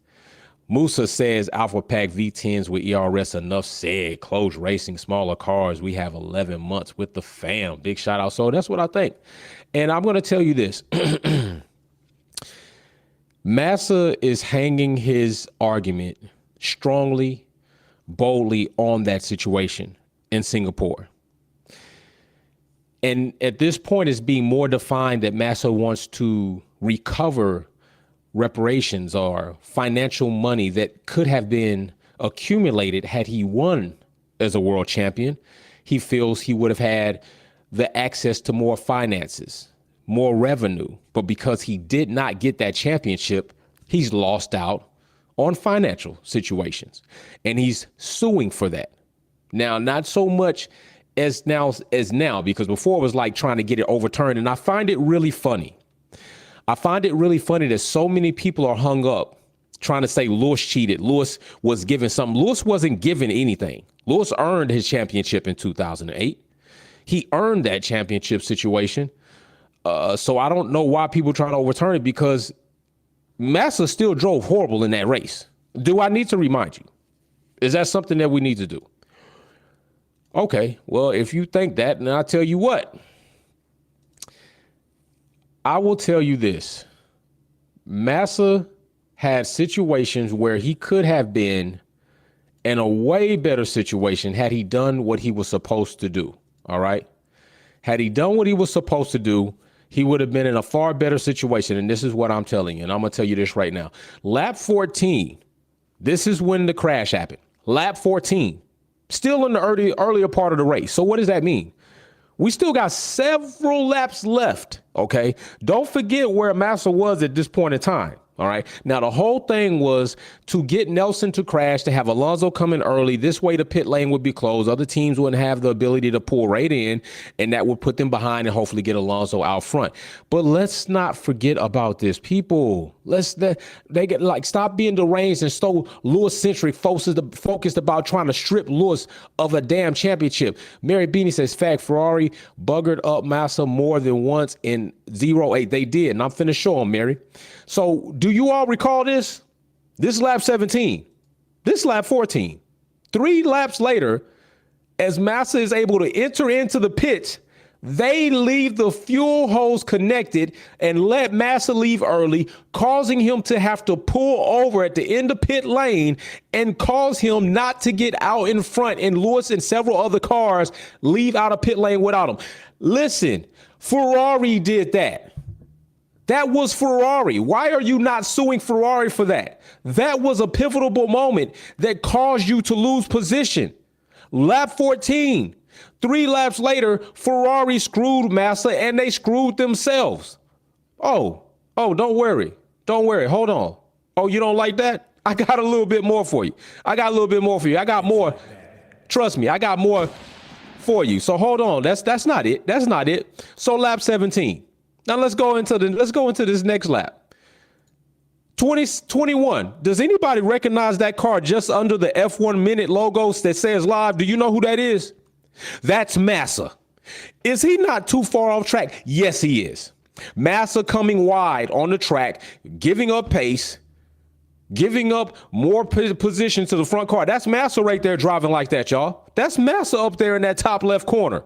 Musa says Alpha Pack V10s with ERS, enough said. Close racing, smaller cars. We have 11 months with the fam. Big shout out. So that's what I think. And I'm going to tell you this. Massa is hanging his argument strongly, boldly on that situation in Singapore. And at this point, it's being more defined that Massa wants to recover reparations or financial money that could have been accumulated had he won as a world champion. He feels he would have had the access to more finances, more revenue. But because he did not get that championship, he's lost out on financial situations. And he's suing for that. Now, not so much as now, because before it was like trying to get it overturned. And I find it really funny. That so many people are hung up trying to say Lewis cheated. Lewis was given something. Lewis wasn't given anything. Lewis earned his championship in 2008. He earned that championship situation. So I don't know why people try to overturn it, because Massa still drove horrible in that race. Do I need to remind you? Is that something that we need to do? Okay, well, if you think that, then I'll tell you what. I will tell you this. Massa had situations where he could have been in a way better situation had he done what he was supposed to do. All right. Had he done what he was supposed to do, he would have been in a far better situation. And this is what I'm telling you. And I'm going to tell you this right now. Lap 14, this is when the crash happened. Lap 14, still in the earlier part of the race. So what does that mean? We still got several laps left. OK, don't forget where Massa was at this point in time. All right. Now, the whole thing was to get Nelson to crash, to have Alonso come in early. This way, the pit lane would be closed. Other teams wouldn't have the ability to pull right in, and that would put them behind and hopefully get Alonso out front. But let's not forget about this. People, they get like stop being deranged and so Lewis centric focused about trying to strip Lewis of a damn championship. Mary Beanie says, fact, Ferrari buggered up Massa more than once in 08. They did, and I'm finna show them, Mary. So do you all recall this? This is lap 17. This is lap 14. 3 laps later, as Massa is able to enter into the pits, they leave the fuel hose connected and let Massa leave early, causing him to have to pull over at the end of pit lane and cause him not to get out in front, and Lewis and several other cars leave out of pit lane without him. Listen, Ferrari did that. That was Ferrari. Why are you not suing Ferrari for that? That was a pivotal moment that caused you to lose position. Lap 14, 3 laps later, Ferrari screwed Massa and they screwed themselves. Oh, don't worry. Don't worry. Hold on. Oh, you don't like that? I got a little bit more for you. I got more. Trust me, I got more for you. So hold on. That's not it. That's not it. So lap 17. Now let's go into this next lap. 2021. Does anybody recognize that car just under the F1 minute logo that says live? Do you know who that is? That's Massa. Is he not too far off track? Yes, he is. Massa coming wide on the track, giving up pace, giving up more position to the front car. That's Massa right there driving like that, y'all. That's Massa up there in that top left corner.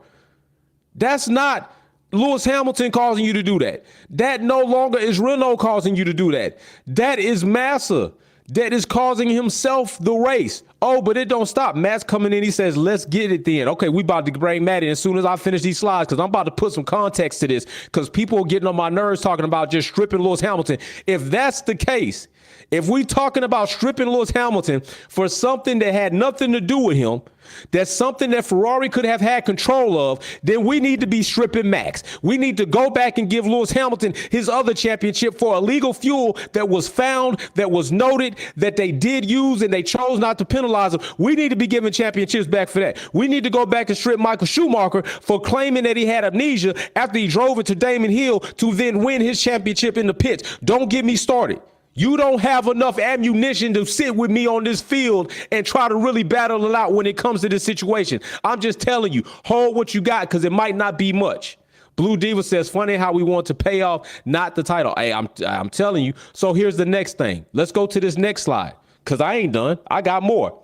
That's not Lewis Hamilton causing you to do that. That no longer is Renault causing you to do that. That is Massa that is causing himself the race. Oh, but it don't stop. Matt's coming in. He says, let's get it then. Okay, we about to bring Matt in as soon as I finish these slides because I'm about to put some context to this because people are getting on my nerves talking about just stripping Lewis Hamilton. If that's the case, if we talking about stripping Lewis Hamilton for something that had nothing to do with him, that's something that Ferrari could have had control of, then we need to be stripping Max. We need to go back and give Lewis Hamilton his other championship for illegal fuel that was found, that was noted, that they did use, and they chose not to penalize him. We need to be giving championships back for that. We need to go back and strip Michael Schumacher for claiming that he had amnesia after he drove it to Damon Hill to then win his championship in the pits. Don't get me started. You don't have enough ammunition to sit with me on this field and try to really battle it out when it comes to this situation. I'm just telling you, hold what you got because it might not be much. Blue Diva says, funny how we want to pay off, not the title. Hey, I'm telling you. So here's the next thing. Let's go to this next slide because I ain't done. I got more.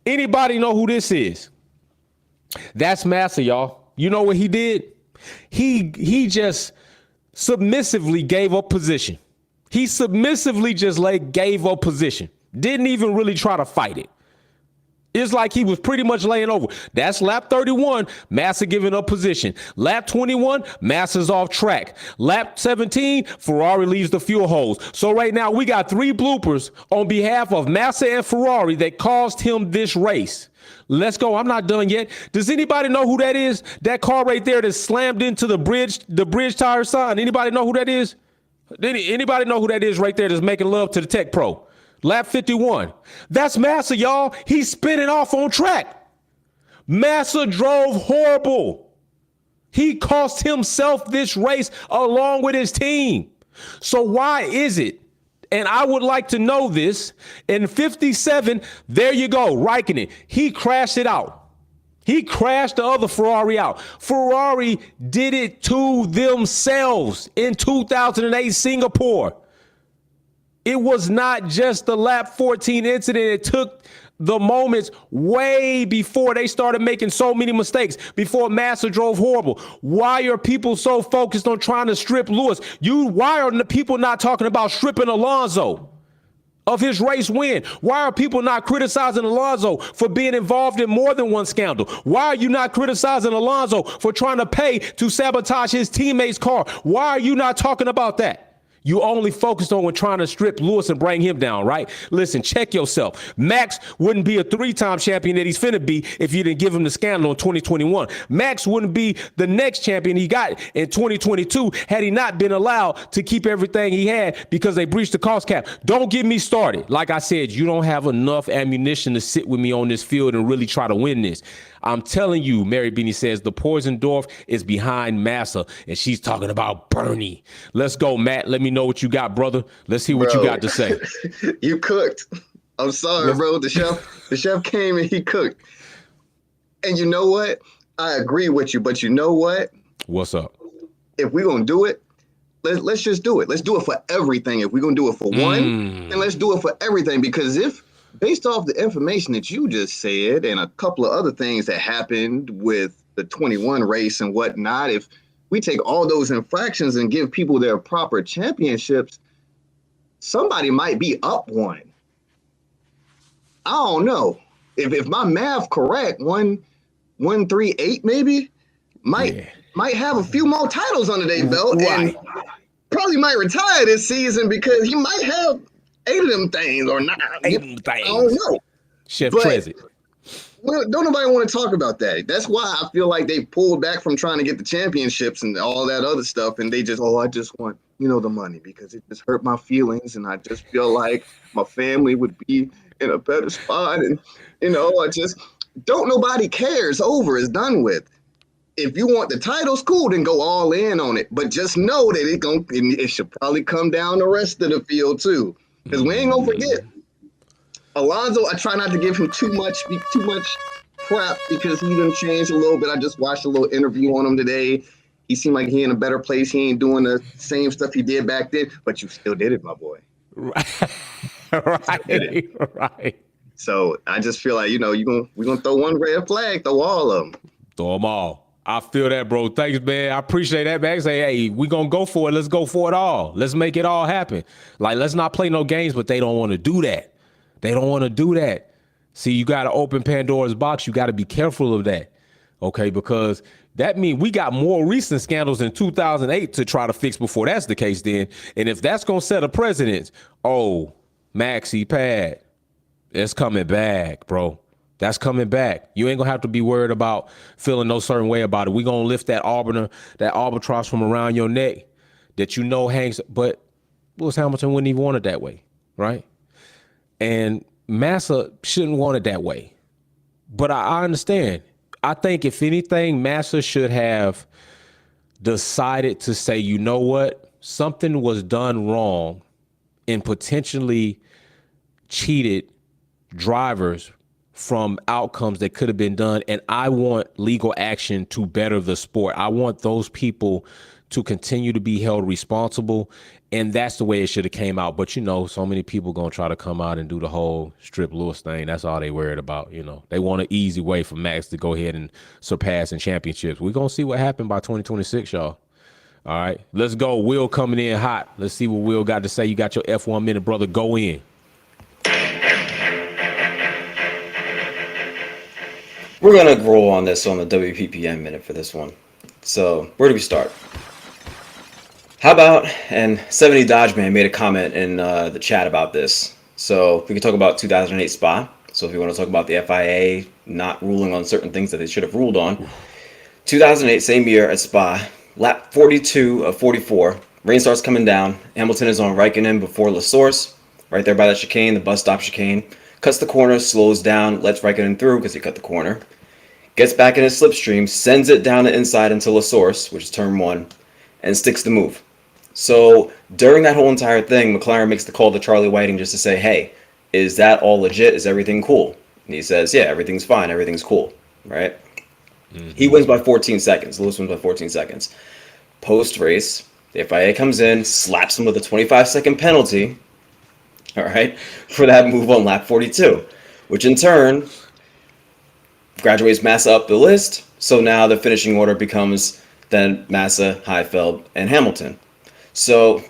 Anybody know who this is? That's Massa, y'all. You know what he did? He just submissively gave up position. He submissively just gave up position. Didn't even really try to fight it. It's like he was pretty much laying over. That's lap 31, Massa giving up position. Lap 21, Massa's off track. Lap 17, Ferrari leaves the fuel hose. So right now we got 3 bloopers on behalf of Massa and Ferrari that caused him this race. Let's go. I'm not done yet. Does anybody know who that is? That car right there that slammed into the bridge tire sign. Anybody know who that is? Anybody know who that is right there that's making love to the Tech Pro? Lap 51. That's Massa, y'all. He's spinning off on track. Massa drove horrible. He cost himself this race along with his team. So why is it? And I would like to know this. In 57, there you go, Raikkonen. He crashed it out. He crashed the other Ferrari out. Ferrari did it to themselves in 2008 Singapore. It was not just the lap 14 incident. It took the moments way before they started making so many mistakes, before Massa drove horrible. Why are people so focused on trying to strip Lewis? Why are the people not talking about stripping Alonso of his race win? Why are people not criticizing Alonso for being involved in more than one scandal? Why are you not criticizing Alonso for trying to pay to sabotage his teammate's car? Why are you not talking about that? You only focused on when trying to strip Lewis and bring him down, right? Listen, check yourself. Max wouldn't be a 3-time champion that he's finna be if you didn't give him the scandal in 2021. Max wouldn't be the next champion he got in 2022 had he not been allowed to keep everything he had because they breached the cost cap. Don't get me started. Like I said, you don't have enough ammunition to sit with me on this field and really try to win this. I'm telling you, Mary Beanie says the poison dwarf is behind Massa, and she's talking about Bernie. Let's go, Matt. Let me know what you got, brother. Let's hear what you got to say. You cooked. I'm sorry, bro. The chef came and he cooked. And you know what? I agree with you, but you know what? What's up? If we're gonna do it, let's just do it. Let's do it for everything. If we're gonna do it for one, then let's do it for everything. Because based off the information that you just said and a couple of other things that happened with the 21 race and whatnot, if we take all those infractions and give people their proper championships, somebody might be up one. I don't know. If my math correct, 138 maybe might have a few more titles under their belt and probably might retire this season because he might have 8 of them things or 9. I don't know. Chef Trezzy. Well, don't nobody want to talk about that. That's why I feel like they pulled back from trying to get the championships and all that other stuff. And they just, I just want, the money because it just hurt my feelings. And I just feel like my family would be in a better spot. And, I just don't nobody cares. Over is done with. If you want the titles, cool, then go all in on it. But just know that it should probably come down the rest of the field too. Because we ain't gonna forget, Alonso, I try not to give him too much crap because he done changed a little bit. I just watched a little interview on him today. He seemed like he in a better place. He ain't doing the same stuff he did back then, but you still did it, my boy. Right. So I just feel like, we're gonna throw one red flag, throw all of them. Throw them all. I feel that, bro. Thanks, man. I appreciate that, man. Say, hey, we gonna go for it. Let's go for it all. Let's make it all happen. Like, let's not play no games, but they don't want to do that. They don't want to do that. See, you got to open Pandora's box. You got to be careful of that, okay? Because that means we got more recent scandals in 2008 to try to fix before that's the case then. And if that's gonna set a precedent, Maxi Pad, it's coming back, bro. That's coming back. You ain't gonna have to be worried about feeling no certain way about it. We gonna lift that albatross from around your neck that hangs. But Lewis Hamilton wouldn't even want it that way, right? And Massa shouldn't want it that way. But I understand. I think if anything, Massa should have decided to say, you know what, something was done wrong and potentially cheated drivers from outcomes that could have been done. And I want legal action to better the sport. I want those people to continue to be held responsible. And that's the way it should have came out. But, so many people going to try to come out and do the whole strip Lewis thing. That's all they worried about. They want an easy way for Max to go ahead and surpass in championships. We're going to see what happened by 2026, y'all. All right, let's go. Will coming in hot. Let's see what Will got to say. You got your F1 minute, brother. Go in. We're going to roll on this on the WPPM minute for this one. So, where do we start? How about, and 70 Dodge Man made a comment in the chat about this. So, we can talk about 2008 Spa. So, if you want to talk about the FIA not ruling on certain things that they should have ruled on. 2008, same year at Spa, lap 42 of 44. Rain starts coming down. Hamilton is on Raikkonen before La Source, right there by the chicane, the bus stop chicane. Cuts the corner, slows down, lets Raikkonen through because he cut the corner. Gets back in his slipstream, sends it down the inside into La Source, which is turn 1, and sticks the move. So during that whole entire thing, McLaren makes the call to Charlie Whiting just to say, hey, is that all legit? Is everything cool? And he says, yeah, everything's fine. Everything's cool, right? Mm-hmm. He wins by 14 seconds. Lewis wins by 14 seconds. Post-race, the FIA comes in, slaps him with a 25-second penalty, all right, for that move on lap 42. which in turn graduates Massa up the list. So now the finishing order becomes then Massa, Heifeld, and Hamilton. So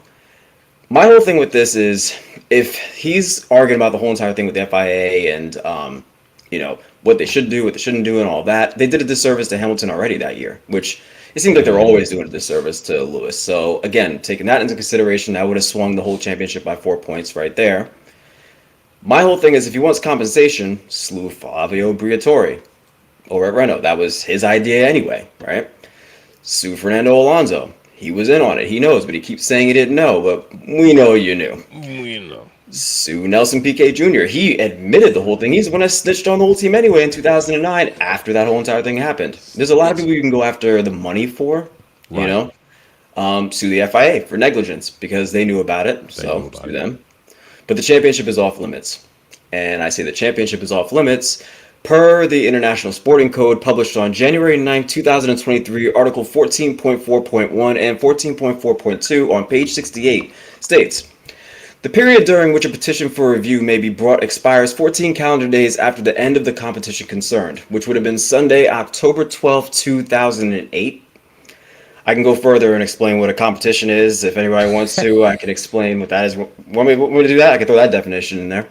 my whole thing with this is, if he's arguing about the whole entire thing with the FIA and what they should do, what they shouldn't do, and all that, they did a disservice to Hamilton already that year, which it seems like they're always doing a disservice to Lewis. So again, taking that into consideration, that would have swung the whole championship by 4 points right there. My whole thing is, if he wants compensation, slew Flavio Briatore over at Renault. That was his idea anyway, right? Sue Fernando Alonso. He was in on it. He knows, but he keeps saying he didn't know. But we know you knew. We know. Sue Nelson Piquet Jr. He admitted the whole thing. He's the one that snitched on the whole team anyway in 2009 after that whole entire thing happened. There's a lot of people you can go after the money for, you know. Sue the FIA for negligence because they knew about it. So sue them. But the championship is off limits. And I say the championship is off limits per the International Sporting Code published on January 9, 2023, Article 14.4.1 and 14.4.2 on page 68 states, the period during which a petition for review may be brought expires 14 calendar days after the end of the competition concerned, which would have been Sunday, October 12, 2008. I can go further and explain what a competition is. If anybody wants to, I can explain what that is. Want me to do that? I can throw that definition in there.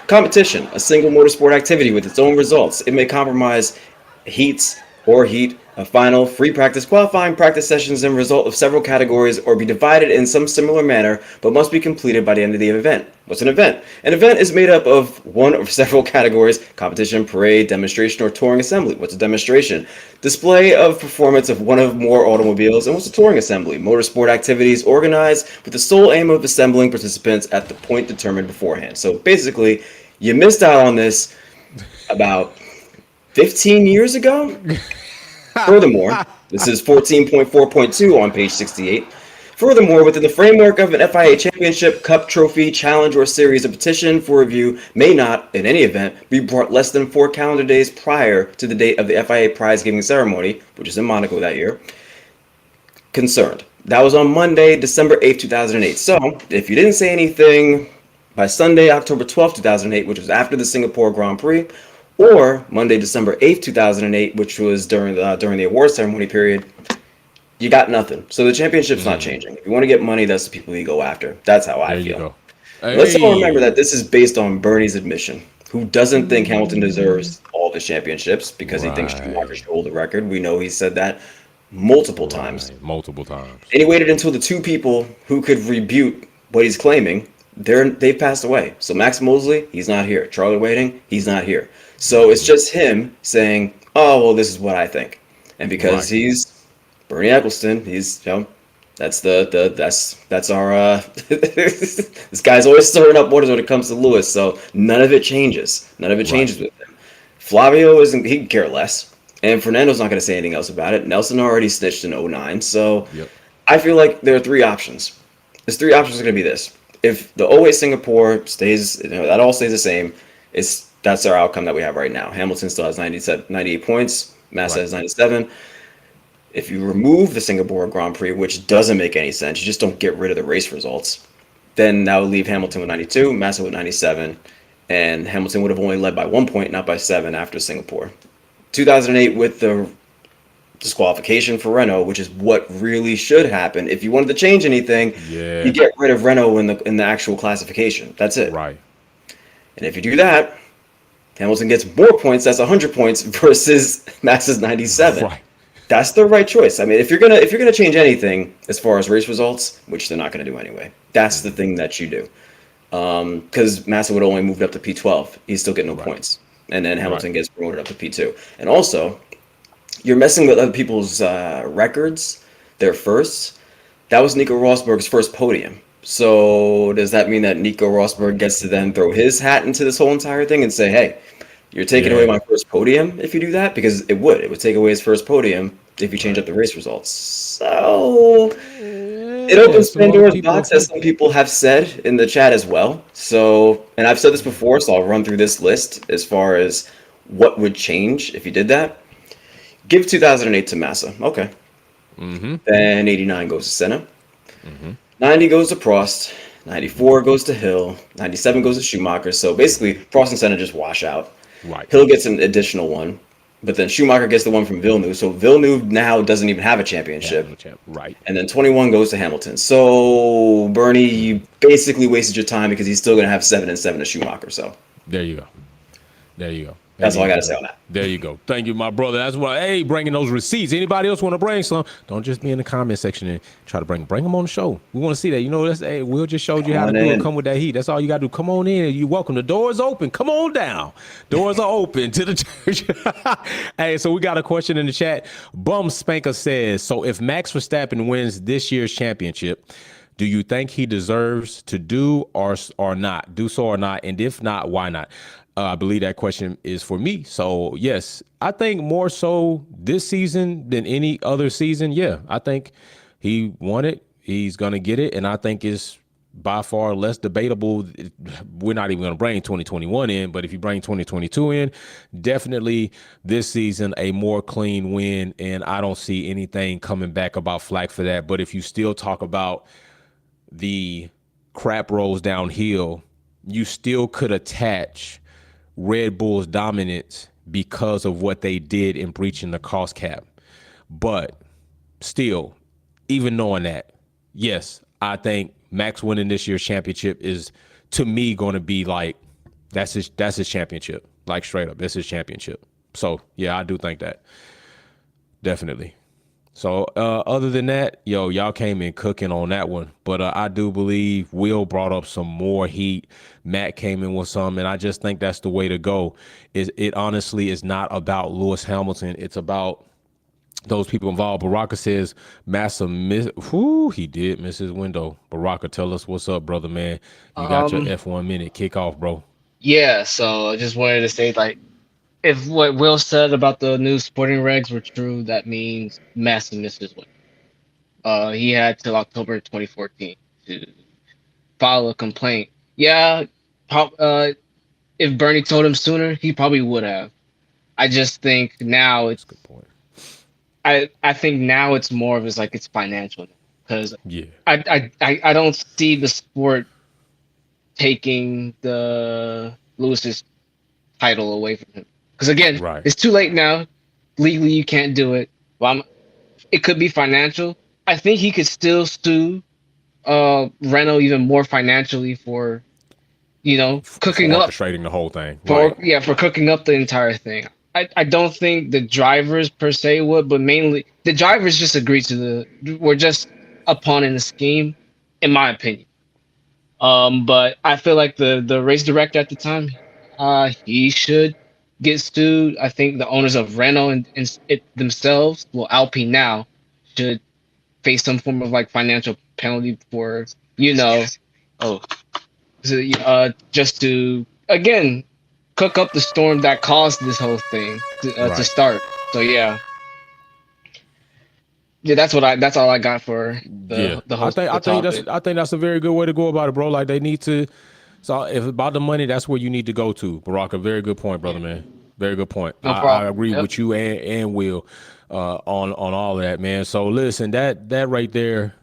Competition, a single motorsport activity with its own results. It may compromise heats or heat, a final, free practice, qualifying practice sessions and result of several categories, or be divided in some similar manner, but must be completed by the end of the event. What's an event? An event is made up of one or several categories: competition, parade, demonstration, or touring assembly. What's a demonstration? Display of performance of one or more automobiles. And what's a touring assembly? Motorsport activities organized with the sole aim of assembling participants at the point determined beforehand. So basically, you missed out on this about 15 years ago. Furthermore, this is 14.4.2 on page 68. Furthermore, within the framework of an FIA championship, cup, trophy, challenge, or series, a petition for review may not, in any event, be brought less than 4 calendar days prior to the date of the FIA prize-giving ceremony, which is in Monaco that year, concerned. That was on Monday, December 8th, 2008. So, if you didn't say anything by Sunday, October 12th, 2008, which was after the Singapore Grand Prix, or Monday, December 8th, 2008, which was during the award ceremony period, you got nothing. So the championship's not changing. If you want to get money, that's the people you go after. That's how I feel. Hey. Let's all remember that this is based on Bernie's admission, who doesn't think Hamilton deserves all the championships because he thinks Schumacher should hold the record. We know he said that multiple times. Multiple times. And he waited until the two people who could rebuke what he's claiming, they've passed away. So Max Mosley, he's not here. Charlie Whiting, he's not here. So it's just him saying, "Oh, well, this is what I think," and because he's Bernie Eccleston, he's that's our this guy's always stirring up waters when it comes to Lewis. So none of it changes. None of it changes with him. Flavio isn't. He can care less, and Fernando's not going to say anything else about it. Nelson already snitched in 09. So I feel like there are 3 options. There's 3 options are going to be this. If the 08 Singapore stays, that all stays the same. That's our outcome that we have right now. Hamilton still has 98 points. Massa has 97. If you remove the Singapore Grand Prix, which doesn't make any sense, you just don't get rid of the race results, then that would leave Hamilton with 92, Massa with 97, and Hamilton would have only led by 1 point, not by 7 after Singapore. 2008 with the disqualification for Renault, which is what really should happen. If you wanted to change anything, you get rid of Renault in the actual classification. That's it. Right. And if you do that, Hamilton gets more points. That's 100 points versus Massa's 97. Right. That's the right choice. I mean, if you're gonna change anything as far as race results, which they're not gonna do anyway, that's the thing that you do. Because Massa would only moved up to P12. He's still getting no points, and then Hamilton gets promoted up to P2. And also, you're messing with other people's records, their firsts. That was Nico Rosberg's first podium. So does that mean that Nico Rosberg gets to then throw his hat into this whole entire thing and say, "Hey, you're taking away my first podium if you do that"? Because it would take away his first podium if you change up the race results. So it opens Pandora's box, as some people have said in the chat as well. So, and I've said this before, so I'll run through this list as far as what would change if you did that. Give 2008 to Massa. Okay. Then 89 goes to Senna. 90 goes to Prost. 94 goes to Hill. 97 goes to Schumacher. So basically, Prost and Senna just wash out. Right. Hill gets an additional one, but then Schumacher gets the one from Villeneuve. So Villeneuve now doesn't even have a championship. Right. And then 21 goes to Hamilton. So Bernie, you basically wasted your time because he's still going to have 7 and 7 to Schumacher. So There you go. There you go. that's all I got to say on that. There you go. Thank you, my brother. That's why, hey, bringing those receipts. Anybody else want to bring some? Don't just be in the comment section and try to bring them on the show. We want to see that. You know, hey, Will just showed you how to do it. Come with that heat. That's all you got to do. Come on in. You're welcome. The door is open. Come on down. Doors are open to the church. Hey, so we got a question in the chat. Bum Spanker says, so if Max Verstappen wins this year's championship, do you think he deserves to do or not? Do so or not? And if not, why not? I believe that question is for me. So, yes, I think more so this season than any other season. Yeah, I think he won it. He's going to get it. And I think it's by far less debatable. We're not even going to bring 2021 in, but if you bring 2022 in, definitely this season a more clean win. And I don't see anything coming back about flack for that. But if you still talk about the crap rolls downhill, you still could attach Red Bull's dominance because of what they did in breaching the cost cap. But still, even knowing that, yes, I think Max winning this year's championship is, to me, going to be like, that's his championship. Like, straight up, that's his championship. So, yeah, I do think that. Definitely. So other than that, y'all came in cooking on that one. But I do believe Will brought up some more heat. Matt came in with some, and I just think that's the way to go. It honestly is not about Lewis Hamilton. It's about those people involved. Baraka says Massa he did miss his window. Baraka, tell us what's up, brother, man. You got your F1 minute. Kick off, bro. Yeah, so I just wanted to say, like, if what Will said about the new sporting regs were true, that means Massa missed his window. He had till October 2014 to file a complaint. Yeah, if Bernie told him sooner, he probably would have. I just think now That's a good point. I think now it's more of it's financial, because Yeah. I don't see the sport taking the Lewis's title away from him. Because again, Right. it's too late now. Legally, you can't do it. It could be financial. I think he could still sue Renault even more financially for, cooking up orchestrating the whole thing. for cooking up the entire thing. I don't think the drivers per se would, but mainly the drivers just agreed to we're just a pawn in the scheme, in my opinion. But I feel like the race director at the time, he should get sued. I think the owners of Renault and it themselves, well, Alpine now, should face some form of financial penalty for just to again cook up the storm that caused this whole thing to start. So yeah, that's all I got for the whole. I think that's a very good way to go about it, bro. Like, they need to. So if it's about the money, that's where you need to go to, Baraka. Very good point, brother, man. Very good point. No I problem. agree with you and Will on all of that, man. So listen, that right there,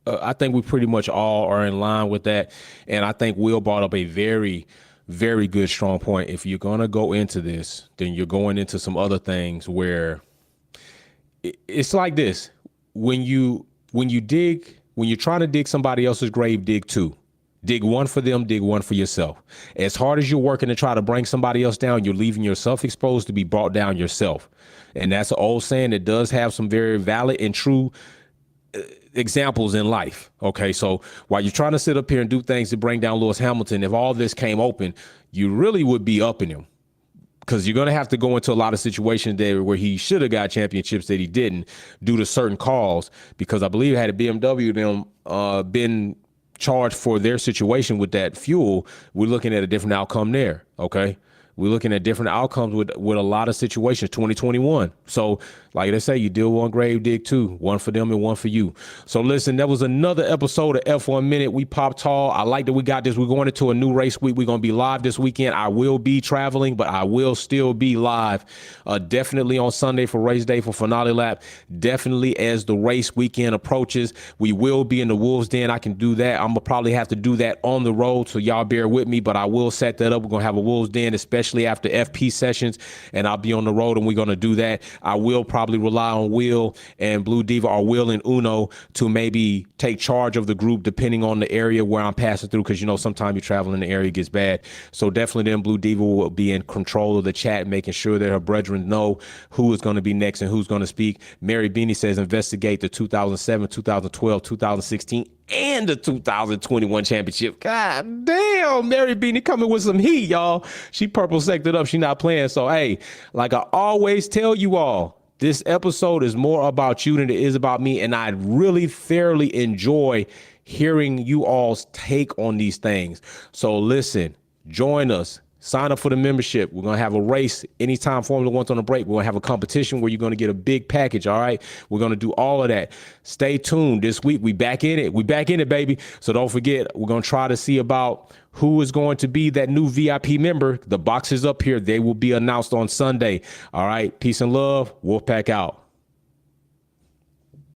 I think we pretty much all are in line with that. And I think Will brought up a very, very good, strong point. If you're going to go into this, then you're going into some other things where it's like this. When you're trying to dig somebody else's grave, dig two. Dig one for them, dig one for yourself. As hard as you're working to try to bring somebody else down, you're leaving yourself exposed to be brought down yourself. And that's an old saying that does have some very valid and true examples in life. Okay, so while you're trying to sit up here and do things to bring down Lewis Hamilton, if all this came open, you really would be upping him. Because you're going to have to go into a lot of situations there where he should have got championships that he didn't due to certain calls. Because I believe had a BMW them been charged for their situation with that fuel, we're looking at a different outcome there. Okay. We're looking at different outcomes with a lot of situations. 2021. So, like they say, you deal one, grave dig two. One for them and one for you. So, listen, that was another episode of F1 Minute. We popped tall. I like that we got this. We're going into a new race week. We're going to be live this weekend. I will be traveling, but I will still be live. Definitely on Sunday for race day for finale lap. Definitely as the race weekend approaches. We will be in the Wolves Den. I can do that. I'm going to probably have to do that on the road. So, y'all bear with me, but I will set that up. We're going to have a Wolves Den, especially after FP sessions, and I'll be on the road and we're going to do that. I will probably rely on Will and Blue Diva, or Will and Uno, to maybe take charge of the group depending on the area where I'm passing through, because, you know, sometimes you travel in the area, it gets bad. So definitely then Blue Diva will be in control of the chat, making sure that her brethren know who is going to be next and who's going to speak. Mary Beanie says investigate the 2007, 2012, 2016, and the 2021 championship. God damn, Mary Beanie coming with some heat, y'all. She purple sectored up. She not playing. So, hey, like I always tell you all, this episode is more about you than it is about me. And I really thoroughly enjoy hearing you all's take on these things. So listen, join us. Sign up for the membership. We're going to have a race anytime Formula One's on a break. We're going to have a competition where you're going to get a big package, all right? We're going to do all of that. Stay tuned. This week, we back in it. We back in it, baby. So don't forget, we're going to try to see about who is going to be that new VIP member. The box is up here. They will be announced on Sunday. All right? Peace and love. Wolfpack out.